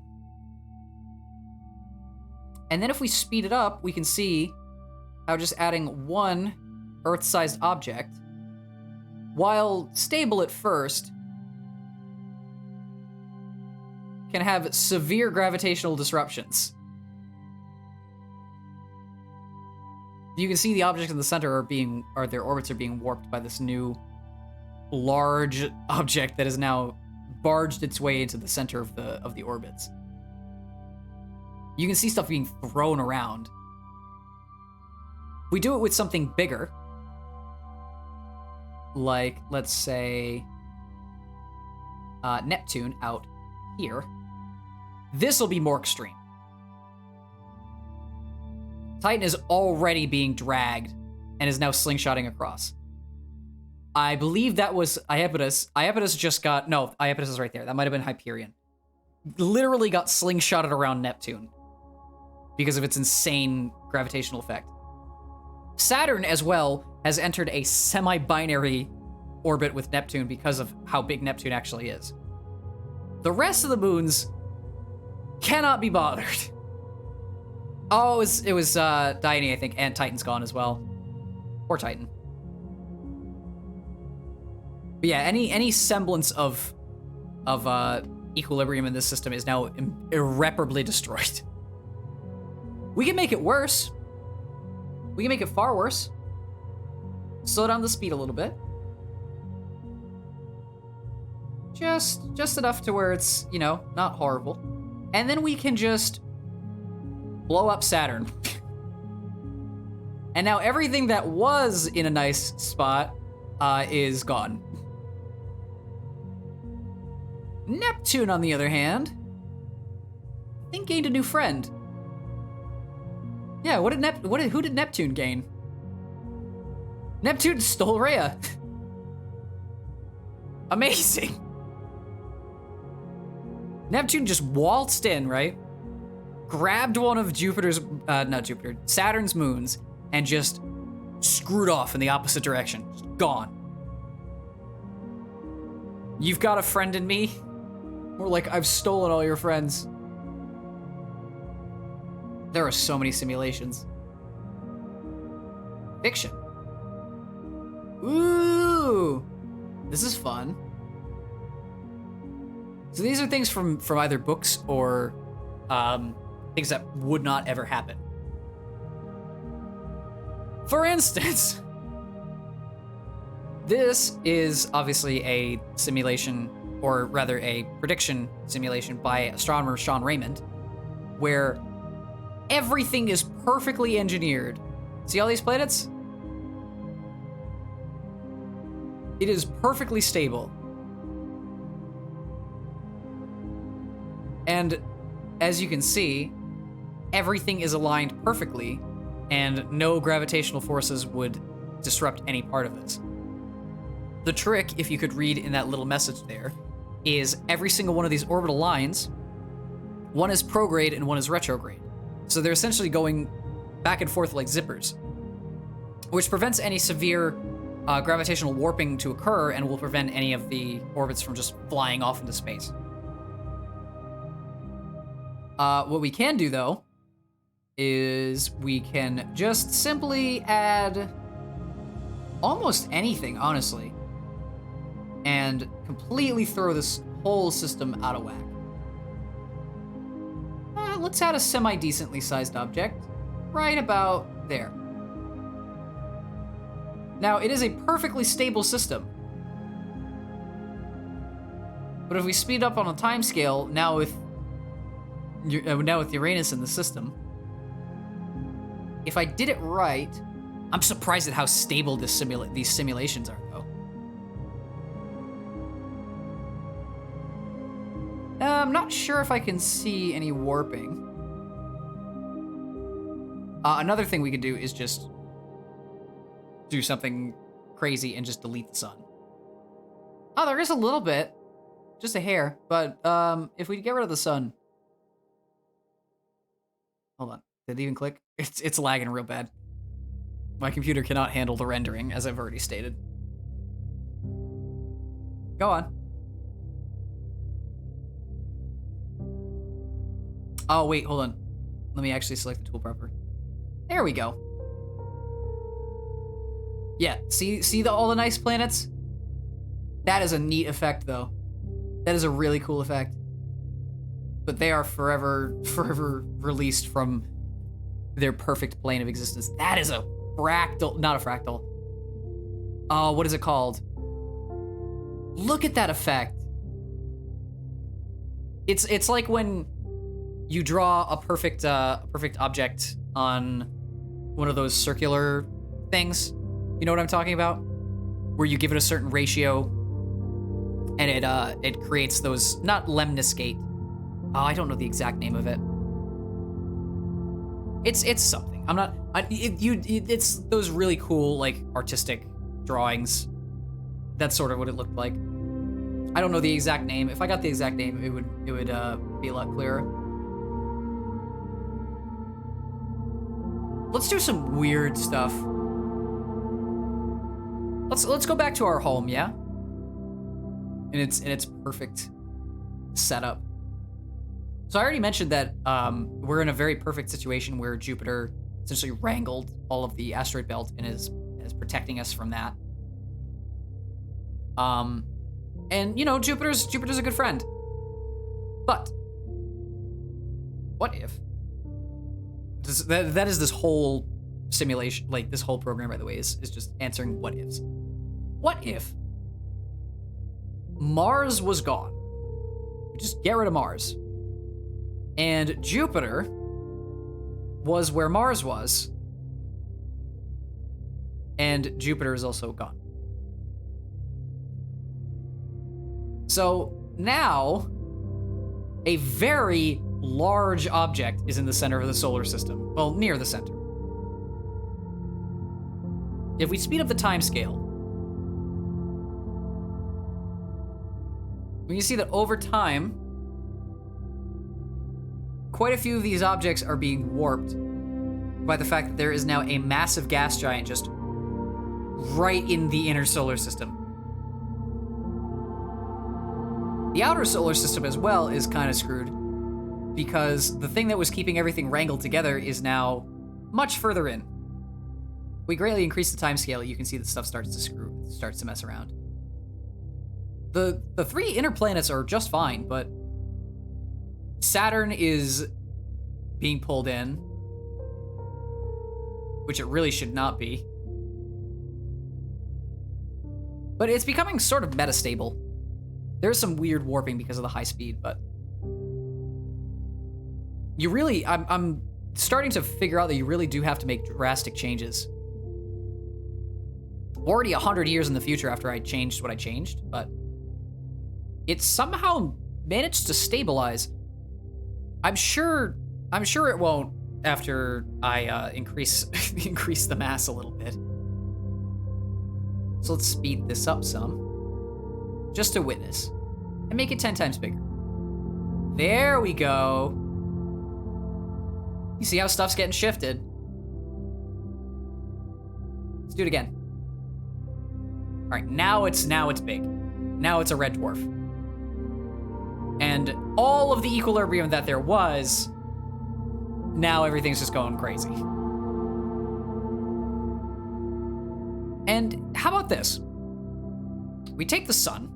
And then if we speed it up, we can see how just adding one Earth-sized object, while stable at first, can have severe gravitational disruptions. You can see the objects in the center their orbits are being warped by this new large object that has now barged its way into the center of the orbits. You can see stuff being thrown around. If we do it with something bigger, like, let's say, Neptune out here, this will be more extreme. Titan is already being dragged and is now slingshotting across. I believe that was Iapetus. Iapetus is right there. That might have been Hyperion. Literally got slingshotted around Neptune because of its insane gravitational effect. Saturn, as well, has entered a semi-binary orbit with Neptune because of how big Neptune actually is. The rest of the moons cannot be bothered. Oh, it was Dione, I think, and Titan's gone as well. Or Titan. But yeah, any semblance of equilibrium in this system is now irreparably destroyed. We can make it worse. We can make it far worse. Slow down the speed a little bit. Just enough to where it's, not horrible. And then we can just blow up Saturn. And now everything that was in a nice spot is gone. Neptune, on the other hand, I think gained a new friend. Yeah, who did Neptune gain? Neptune stole Rhea. Amazing. Neptune just waltzed in, right? Grabbed one of Saturn's moons and just screwed off in the opposite direction. Just gone. You've got a friend in me? More like, I've stolen all your friends. There are so many simulations. Fiction. Ooh! This is fun. So these are things from either books or things that would not ever happen. For instance, this is obviously a simulation, or rather a prediction simulation by astronomer Sean Raymond, where everything is perfectly engineered. See all these planets? It is perfectly stable. And as you can see, everything is aligned perfectly, and no gravitational forces would disrupt any part of this. The trick, if you could read in that little message there, is every single one of these orbital lines, one is prograde and one is retrograde. So they're essentially going back and forth like zippers, which prevents any severe gravitational warping to occur and will prevent any of the orbits from just flying off into space. What we can do, though, is we can just simply add almost anything, honestly, and completely throw this whole system out of whack. Let's add a semi-decently sized object right about there. Now, it is a perfectly stable system. But if we speed up on a timescale, now with Uranus in the system, if I did it right, I'm surprised at how stable these simulations are, though. I'm not sure if I can see any warping. Another thing we could do is just do something crazy and just delete the sun. Oh, there is a little bit. Just a hair. But if we get rid of the sun... Hold on. Did it even click? It's lagging real bad. My computer cannot handle the rendering, as I've already stated. Go on. Oh, wait, hold on. Let me actually select the tool proper. There we go. Yeah, see all the nice planets? That is a neat effect, though. That is a really cool effect. But they are forever released from their perfect plane of existence. That is a fractal, not a fractal. Oh, what is it called? Look at that effect. It's like when you draw a perfect object on one of those circular things. You know what I'm talking about? Where you give it a certain ratio, and it creates those, not lemniscate. Oh, I don't know the exact name of it. It's something. I'm not. It's those really cool, like, artistic drawings. That's sort of what it looked like. I don't know the exact name. If I got the exact name, it would be a lot clearer. Let's do some weird stuff. Let's go back to our home, yeah? In its perfect setup. So I already mentioned that we're in a very perfect situation where Jupiter essentially wrangled all of the asteroid belt and is protecting us from that. And you know, Jupiter's a good friend. But what if that is this whole simulation, like this whole program, by the way, is just answering what ifs. What if Mars was gone? Just get rid of Mars. And Jupiter was where Mars was. And Jupiter is also gone. So now, a very large object is in the center of the solar system. Well, near the center. If we speed up the time scale, we can see that over time, quite a few of these objects are being warped by the fact that there is now a massive gas giant just right in the inner solar system. The outer solar system as well is kind of screwed because the thing that was keeping everything wrangled together is now much further in. We greatly increase the time scale, you can see that stuff starts to mess around. The three inner planets are just fine, but Saturn is being pulled in, which it really should not be. But it's becoming sort of metastable. There's some weird warping because of the high speed, but you really, I'm starting to figure out that you really do have to make drastic changes. Already 100 years in the future after I changed what I changed, but it somehow managed to stabilize. I'm sure it won't after I increase the mass a little bit. So let's speed this up some, just to witness, and make it 10 times bigger. There we go. You see how stuff's getting shifted? Let's do it again. All right, now it's big. Now it's a red dwarf. And all of the equilibrium that there was, now everything's just going crazy. And how about this? We take the sun,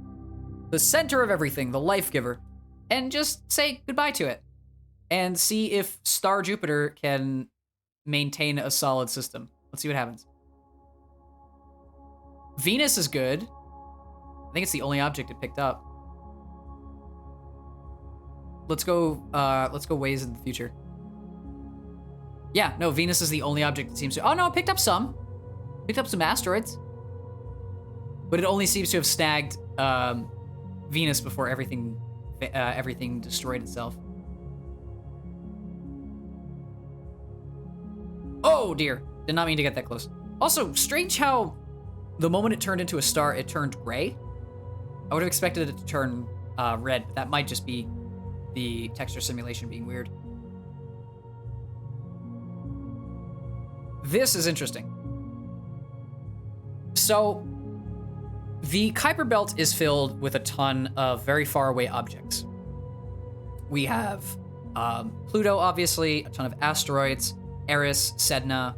the center of everything, the life giver, and just say goodbye to it. And see if Star Jupiter can maintain a solid system. Let's see what happens. Venus is good. I think it's the only object it picked up. Let's go ways in the future. Yeah, no, Venus is the only object that seems to... Oh, no, it picked up some. Picked up some asteroids. But it only seems to have snagged Venus before everything destroyed itself. Oh, dear. Did not mean to get that close. Also, strange how the moment it turned into a star, it turned gray. I would have expected it to turn red, but that might just be the texture simulation being weird. This is interesting. So, the Kuiper Belt is filled with a ton of very far away objects. We have Pluto, obviously, a ton of asteroids, Eris, Sedna,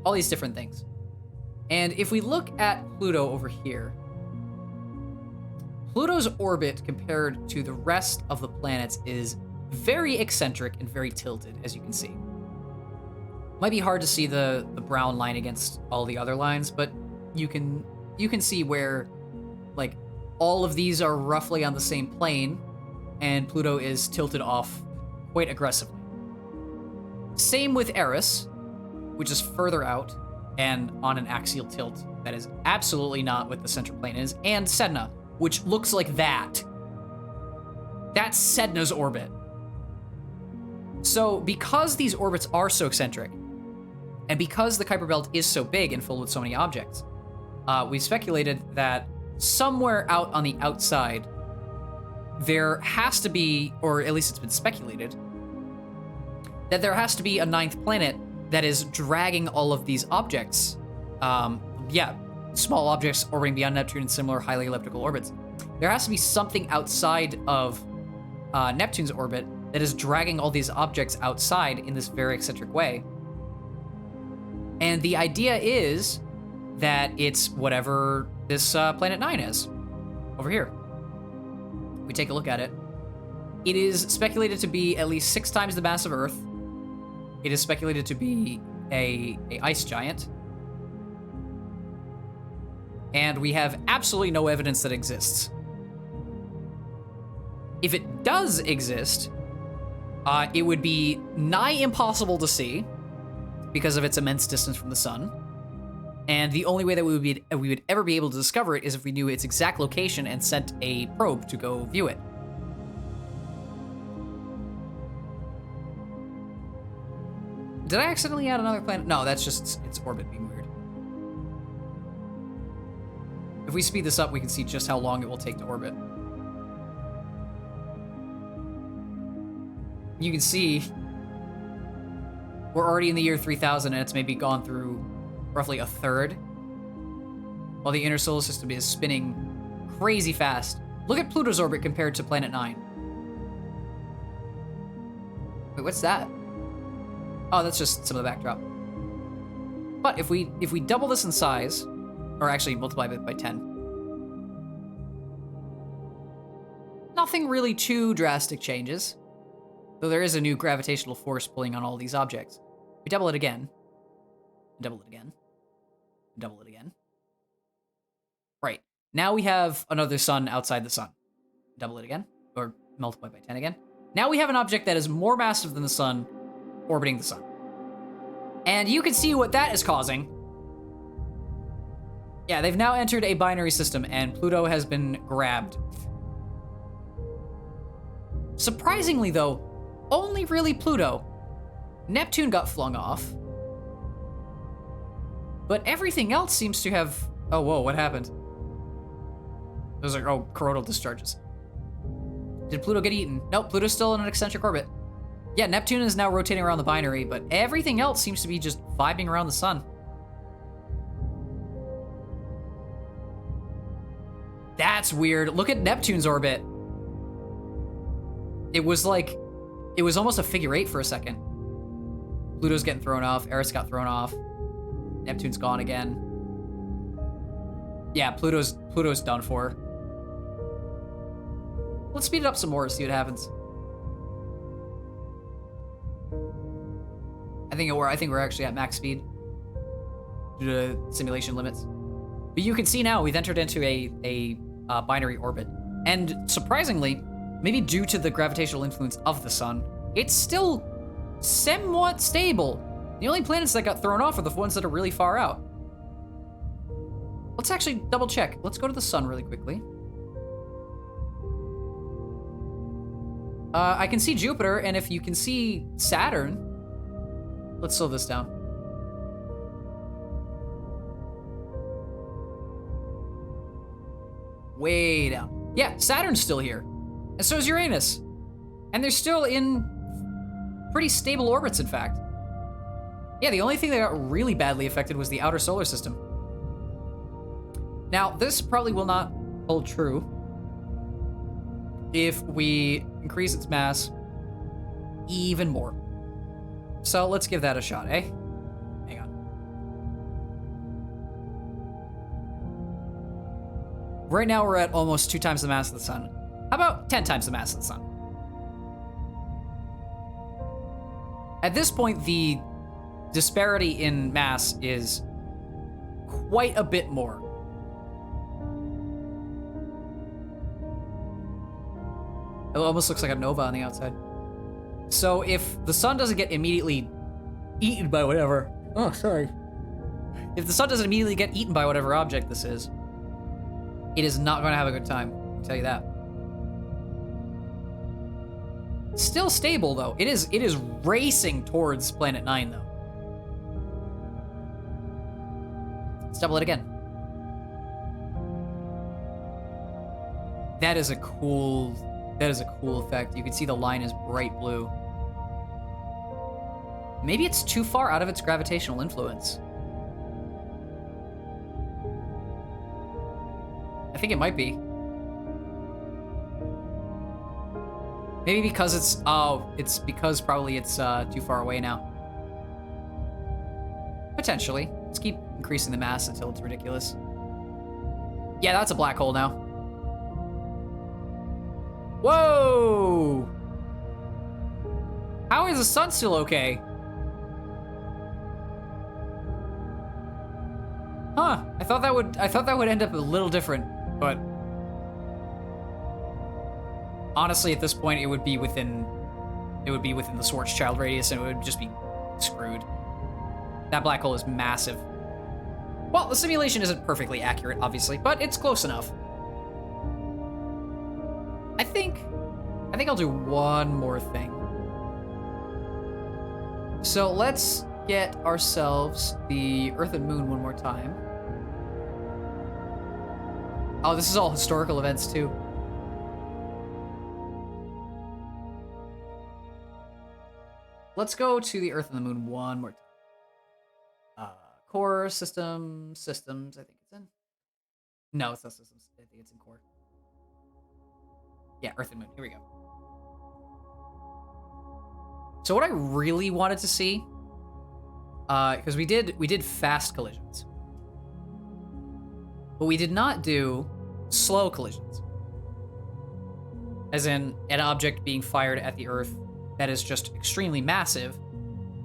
all these different things. And if we look at Pluto over here, Pluto's orbit compared to the rest of the planets is very eccentric and very tilted, as you can see. Might be hard to see the brown line against all the other lines, but you can see where, like, all of these are roughly on the same plane, and Pluto is tilted off quite aggressively. Same with Eris, which is further out and on an axial tilt that is absolutely not what the center plane is, and Sedna, which looks like that. That's Sedna's orbit. So because these orbits are so eccentric, and because the Kuiper Belt is so big and filled with so many objects, we've speculated that somewhere out on the outside, there has to be, or at least it's been speculated, that there has to be a ninth planet that is dragging all of these objects. Small objects orbiting beyond Neptune in similar highly elliptical orbits. There has to be something outside of Neptune's orbit that is dragging all these objects outside in this very eccentric way. And the idea is that it's whatever this Planet 9 is, over here. We take a look at it. It is speculated to be at least 6 times the mass of Earth. It is speculated to be a ice giant. And we have absolutely no evidence that it exists. If it does exist, it would be nigh impossible to see because of its immense distance from the sun. And the only way that we would ever be able to discover it is if we knew its exact location and sent a probe to go view it. Did I accidentally add another planet? No, that's just its orbit being weird. If we speed this up, we can see just how long it will take to orbit. You can see we're already in the year 3000 and it's maybe gone through roughly a third, while the inner solar system is spinning crazy fast. Look at Pluto's orbit compared to Planet 9. Wait, what's that? Oh, that's just some of the backdrop. But if we double this in size, or actually multiply it by 10, nothing really too drastic changes. So there is a new gravitational force pulling on all these objects. We double it again. Double it again. Double it again. Right. Now we have another sun outside the sun. Double it again. Or multiply by 10 again. Now we have an object that is more massive than the sun orbiting the sun. And you can see what that is causing. Yeah, they've now entered a binary system, and Pluto has been grabbed. Surprisingly, though, only really Pluto. Neptune got flung off. But everything else seems to have... Oh, whoa, what happened? Those are, coronal discharges. Did Pluto get eaten? Nope, Pluto's still in an eccentric orbit. Yeah, Neptune is now rotating around the binary, but everything else seems to be just vibing around the sun. That's weird. Look at Neptune's orbit. It was almost a figure eight for a second. Pluto's getting thrown off. Eris got thrown off. Neptune's gone again. Yeah, Pluto's done for. Let's speed it up some more, see what happens. I think we're actually at max speed due to simulation limits. But you can see now we've entered into a binary orbit, and surprisingly, maybe due to the gravitational influence of the sun, it's still somewhat stable. The only planets that got thrown off are the ones that are really far out. Let's actually double check. Let's go to the sun really quickly. I can see Jupiter, and if you can see Saturn, let's slow this down. Way down. Yeah, Saturn's still here. And so is Uranus. And they're still in pretty stable orbits, in fact. Yeah, the only thing that got really badly affected was the outer solar system. Now, this probably will not hold true if we increase its mass even more. So let's give that a shot, eh? Hang on. Right now we're at almost 2 times the mass of the sun. How about 10 times the mass of the sun? At this point, the disparity in mass is quite a bit more. It almost looks like a nova on the outside. So if the sun doesn't get immediately eaten by whatever... Oh, sorry. If the sun doesn't immediately get eaten by whatever object this is, it is not going to have a good time. I can tell you that. Still stable, though. It is racing towards Planet 9, though. Let's double it again. That is a cool effect. You can see the line is bright blue. Maybe it's too far out of its gravitational influence. I think it might be. Maybe because it's because probably it's too far away now. Potentially. Let's keep increasing the mass until it's ridiculous. Yeah, that's a black hole now. Whoa! How is the sun still okay? Huh? I thought that would end up a little different, but honestly, at this point, it would be within the Schwarzschild radius, and it would just be screwed. That black hole is massive. Well, the simulation isn't perfectly accurate, obviously, but it's close enough. I think I'll do one more thing. So let's get ourselves the Earth and Moon one more time. Oh, this is all historical events too. Let's go to the Earth and the Moon one more time. Core systems, I think it's in. No, it's not systems. I think it's in core. Yeah, Earth and Moon. Here we go. So what I really wanted to see, because we did fast collisions, but we did not do slow collisions. As in, an object being fired at the Earth that is just extremely massive,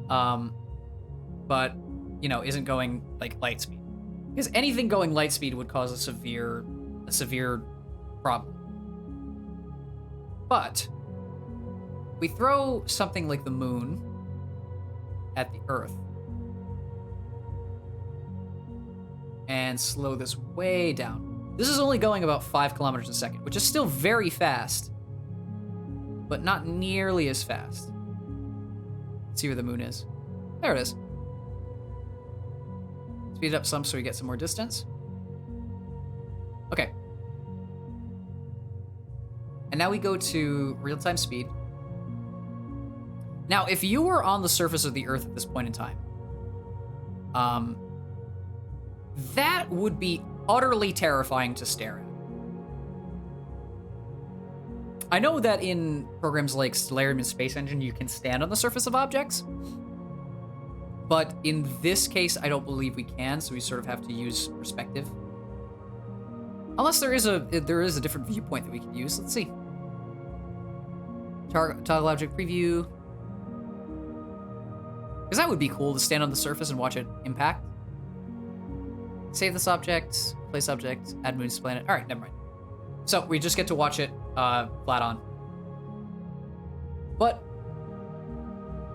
but, you know, isn't going, like, light speed. Because anything going light speed would cause a severe problem. But we throw something like the moon at the Earth and slow this way down. This is only going about 5 kilometers a second, which is still very fast, but not nearly as fast. Let's see where the moon is. There it is. Speed it up some so we get some more distance. Okay. And now we go to real-time speed. Now, if you were on the surface of the Earth at this point in time, that would be utterly terrifying to stare at. I know that in programs like Stellarium and Space Engine, you can stand on the surface of objects, but in this case, I don't believe we can, so we sort of have to use perspective. Unless there is a different viewpoint that we can use. Let's see. Toggle object preview. Because that would be cool to stand on the surface and watch it impact. Save this object, place object, add moon to planet. All right, never mind. So we just get to watch it flat on. But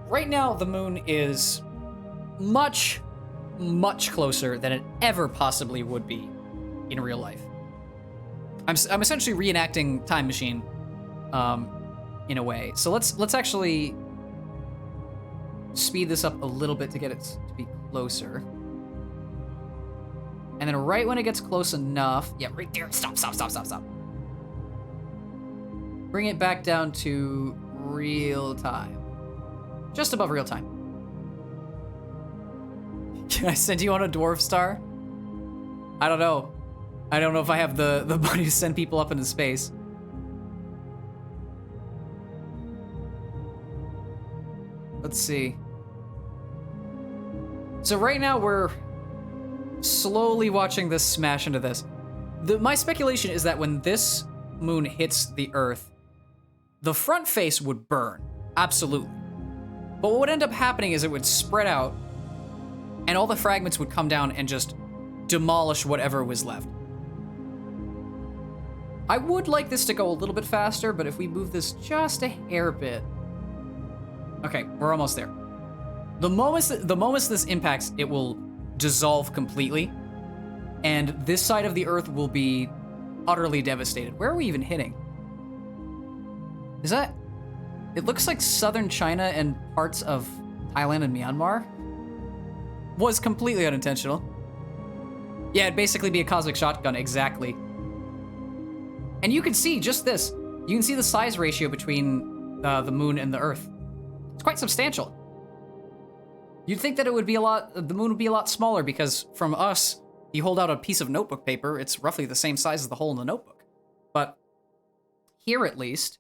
right now, the moon is much, much closer than it ever possibly would be in real life. I'm essentially reenacting Time Machine, in a way. So let's actually speed this up a little bit to get it to be closer. And then right when it gets close enough, yeah, right there, stop. Bring it back down to real time. Just above real time. Can I send you on a dwarf star? I don't know. I don't know if I have the money to send people up into space. Let's see. So right now we're slowly watching this smash into this. My speculation is that when this moon hits the Earth, the front face would burn. Absolutely. But what would end up happening is it would spread out, and all the fragments would come down and just demolish whatever was left. I would like this to go a little bit faster, but if we move this just a hair bit... Okay, we're almost there. The moment this impacts, it will dissolve completely, and this side of the Earth will be utterly devastated. Where are we even hitting? Is that... It looks like southern China and parts of Thailand and Myanmar. Was completely unintentional. Yeah, it'd basically be a cosmic shotgun, exactly. And you can see just this. You can see the size ratio between the moon and the Earth. It's quite substantial. You'd think that it would be the moon would be a lot smaller because from us, you hold out a piece of notebook paper, it's roughly the same size as the hole in the notebook. But here at least,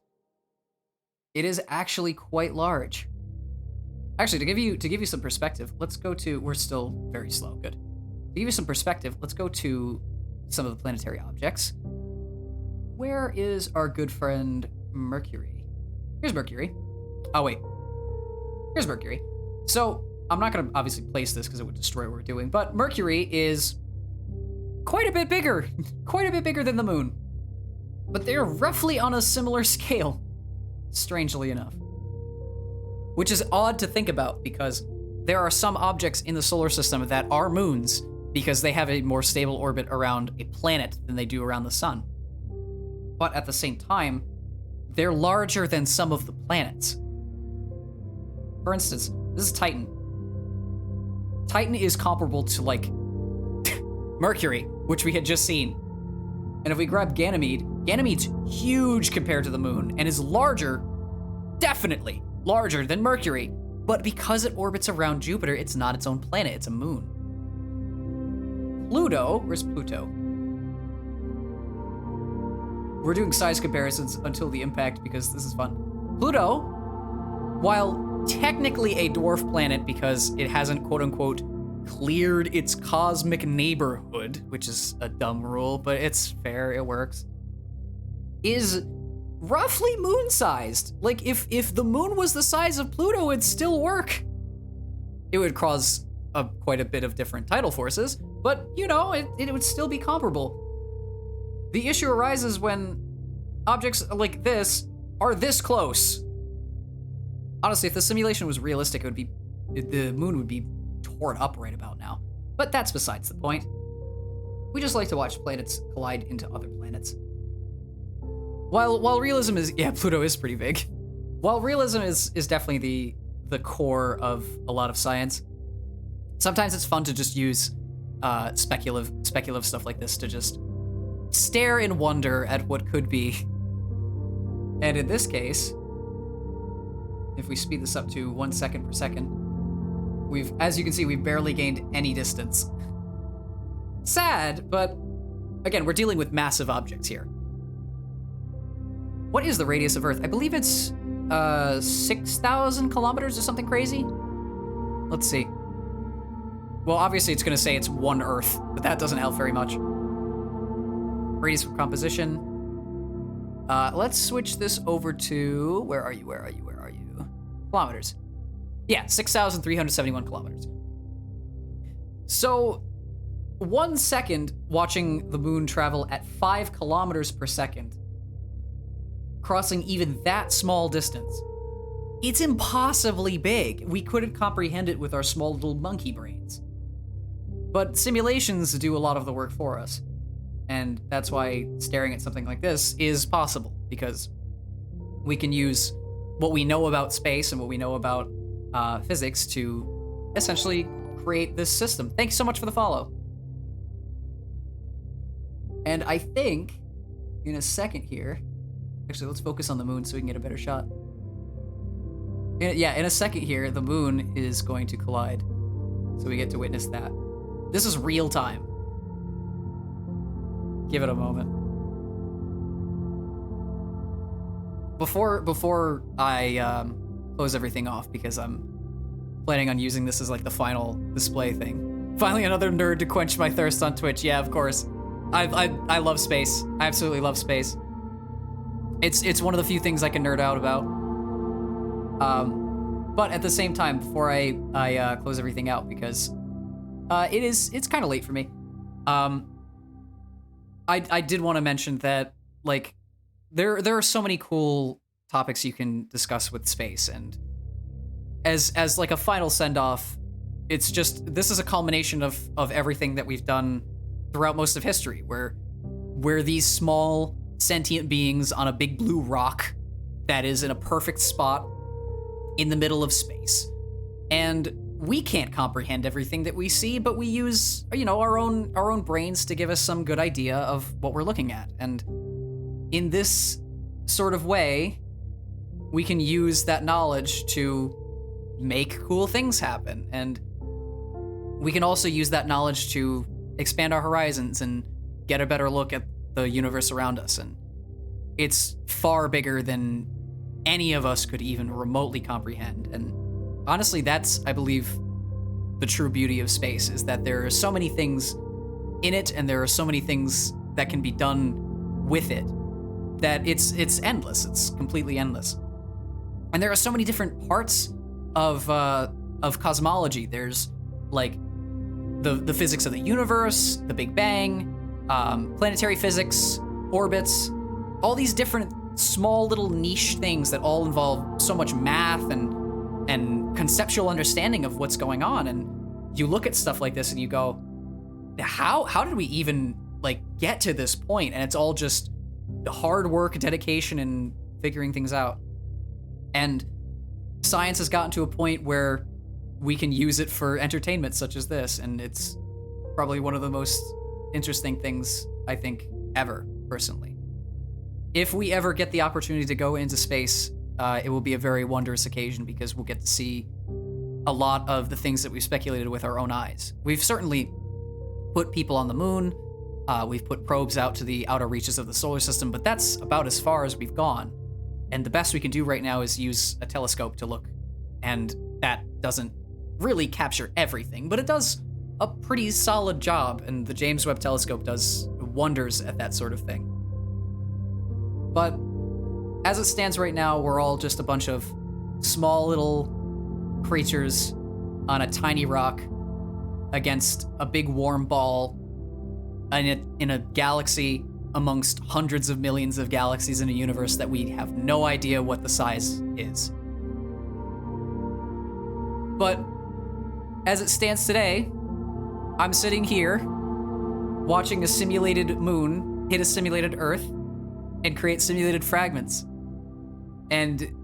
it is actually quite large. Actually, to give you some perspective, let's go to, we're still very slow, good. To give you some perspective, let's go to some of the planetary objects. Where is our good friend Mercury? Here's Mercury. Oh, wait. Here's Mercury. So, I'm not going to obviously place this because it would destroy what we're doing, but Mercury is quite a bit bigger. Quite a bit bigger than the moon. But they're roughly on a similar scale, strangely enough. Which is odd to think about because there are some objects in the solar system that are moons because they have a more stable orbit around a planet than they do around the sun. But at the same time, they're larger than some of the planets. For instance, this is Titan. Titan is comparable to, like, Mercury, which we had just seen. And if we grab Ganymede, Ganymede's huge compared to the moon and is larger, definitely larger than Mercury. But because it orbits around Jupiter, it's not its own planet, it's a moon. Pluto, where's Pluto? We're doing size comparisons until the impact because this is fun. Pluto, while technically a dwarf planet because it hasn't quote-unquote cleared its cosmic neighborhood, which is a dumb rule, but it's fair, it works, is roughly moon-sized. Like, if the moon was the size of Pluto, it'd still work. It would cause quite a bit of different tidal forces, but, you know, it would still be comparable. The issue arises when objects like this are this close. Honestly, if the simulation was realistic, the moon would be torn up right about now. But that's besides the point. We just like to watch planets collide into other planets. While realism is, yeah, Pluto is pretty big. While realism is definitely the core of a lot of science, sometimes it's fun to just use speculative stuff like this to just stare in wonder at what could be. And in this case, if we speed this up to 1 second per second, as you can see, we've barely gained any distance. Sad, but again, we're dealing with massive objects here. What is the radius of Earth? I believe it's 6,000 kilometers or something crazy. Let's see. Well, obviously it's going to say it's one Earth, but that doesn't help very much. Radius of composition. Let's switch this over to, where are you? Kilometers. Yeah, 6,371 kilometers. So, 1 second watching the moon travel at 5 kilometers per second, crossing even that small distance. It's impossibly big. We couldn't comprehend it with our small little monkey brains. But simulations do a lot of the work for us. And that's why staring at something like this is possible, because we can use what we know about space and what we know about physics to essentially create this system. Thanks so much for the follow. And I think in a second here, actually, let's focus on the moon so we can get a better shot. In a second here, the moon is going to collide, so we get to witness that. This is real time. Give it a moment. Before I close everything off, because I'm planning on using this as like the final display thing. Finally, another nerd to quench my thirst on Twitch. Yeah, of course. I love space. I absolutely love space. It's one of the few things I can nerd out about. But at the same time, before I close everything out, because it's kind of late for me. I did want to mention that, like, there are so many cool topics you can discuss with space, and as like a final send-off, it's just, this is a culmination of everything that we've done throughout most of history, where we're these small sentient beings on a big blue rock that is in a perfect spot in the middle of space. And we can't comprehend everything that we see, but we use, you know, our own brains to give us some good idea of what we're looking at. And in this sort of way, we can use that knowledge to make cool things happen. And we can also use that knowledge to expand our horizons and get a better look at the universe around us. And it's far bigger than any of us could even remotely comprehend. And honestly, that's, I believe, the true beauty of space, is that there are so many things in it, and there are so many things that can be done with it, that it's endless. It's completely endless. And there are so many different parts of cosmology. There's like the physics of the universe, the Big Bang, planetary physics, orbits, all these different small little niche things that all involve so much math and conceptual understanding of what's going on. And you look at stuff like this and you go, how did we even like get to this point? And it's all just hard work, dedication, and figuring things out. And science has gotten to a point where we can use it for entertainment such as this, and it's probably one of the most interesting things, I think, ever, personally. If we ever get the opportunity to go into space, it will be a very wondrous occasion, because we'll get to see a lot of the things that we've speculated with our own eyes. We've certainly put people on the moon, we've put probes out to the outer reaches of the solar system, but that's about as far as we've gone. And the best we can do right now is use a telescope to look, and that doesn't really capture everything, but it does a pretty solid job, and the James Webb Telescope does wonders at that sort of thing. But as it stands right now, we're all just a bunch of small little creatures on a tiny rock against a big warm ball in a galaxy amongst hundreds of millions of galaxies in a universe that we have no idea what the size is. But as it stands today, I'm sitting here watching a simulated moon hit a simulated Earth and create simulated fragments. And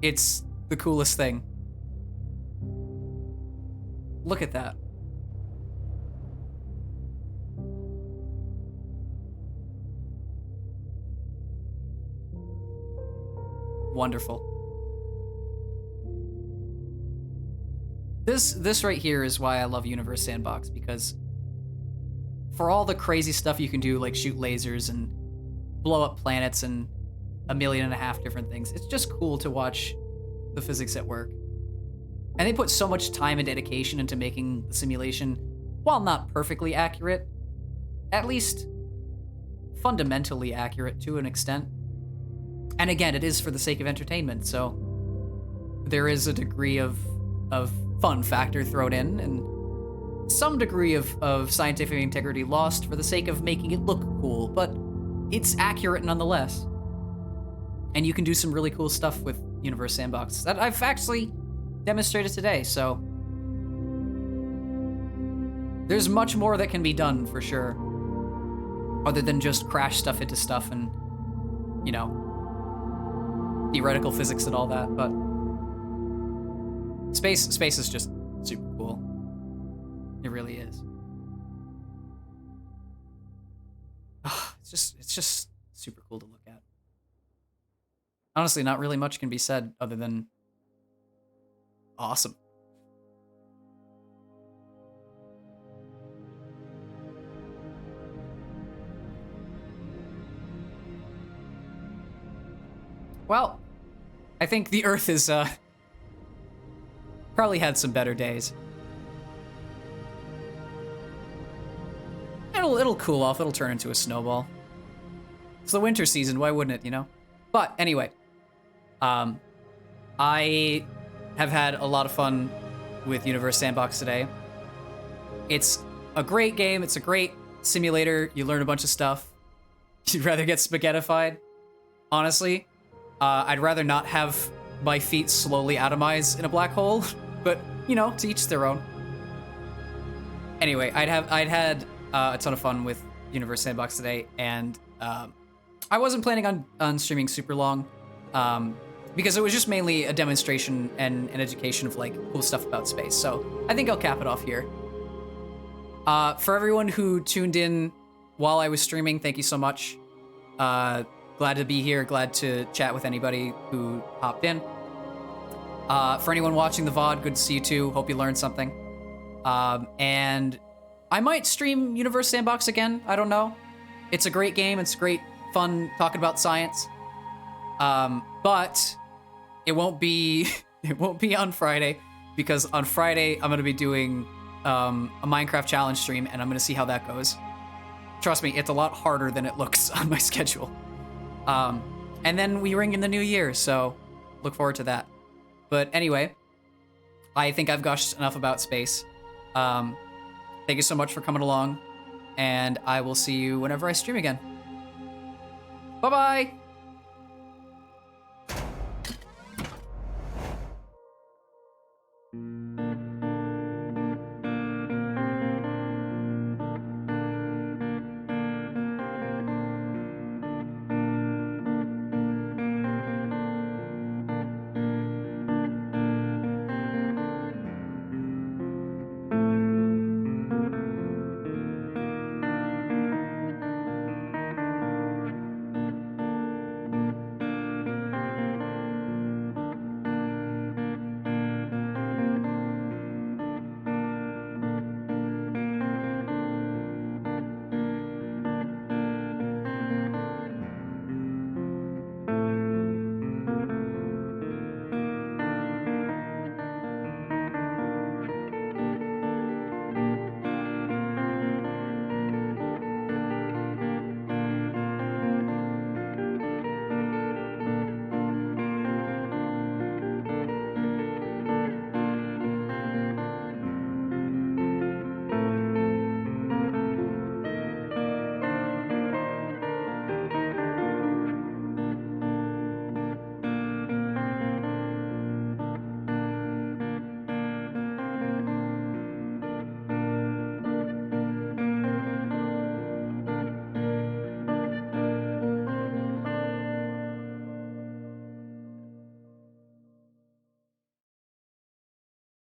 it's the coolest thing. Look at that. Wonderful. This right here is why I love Universe Sandbox, because for all the crazy stuff you can do, like shoot lasers and blow up planets and 1.5 million different things, it's just cool to watch the physics at work. And they put so much time and dedication into making the simulation, while not perfectly accurate, at least fundamentally accurate to an extent. And again, it is for the sake of entertainment, so there is a degree of fun factor thrown in, and some degree of scientific integrity lost for the sake of making it look cool, but it's accurate nonetheless. And you can do some really cool stuff with Universe Sandbox that I've actually demonstrated today, so there's much more that can be done for sure, other than just crash stuff into stuff and, you know, theoretical physics and all that. But space is just super cool. It really is. It's just super cool to look at. Honestly, not really much can be said other than awesome. Well, I think the Earth is, probably had some better days. It'll cool off, it'll turn into a snowball. It's the winter season, why wouldn't it, you know? But anyway, I have had a lot of fun with Universe Sandbox today. It's a great game, it's a great simulator, you learn a bunch of stuff. You'd rather get spaghettified? Honestly, I'd rather not have my feet slowly atomize in a black hole, but, you know, to each their own. Anyway, I'd had a ton of fun with Universe Sandbox today, and I wasn't planning on streaming super long, because it was just mainly a demonstration and an education of, like, cool stuff about space, so I think I'll cap it off here. For everyone who tuned in while I was streaming, thank you so much. Glad to be here, glad to chat with anybody who hopped in. For anyone watching the VOD, good to see you too. Hope you learned something. And I might stream Universe Sandbox again. I don't know. It's a great game. It's great fun talking about science. But it won't be on Friday, because on Friday I'm gonna be doing a Minecraft challenge stream, and I'm gonna see how that goes. Trust me, it's a lot harder than it looks on my schedule. And then we ring in the new year, so look forward to that. But anyway, I think I've gushed enough about space. Thank you so much for coming along, and I will see you whenever I stream again. Bye-bye!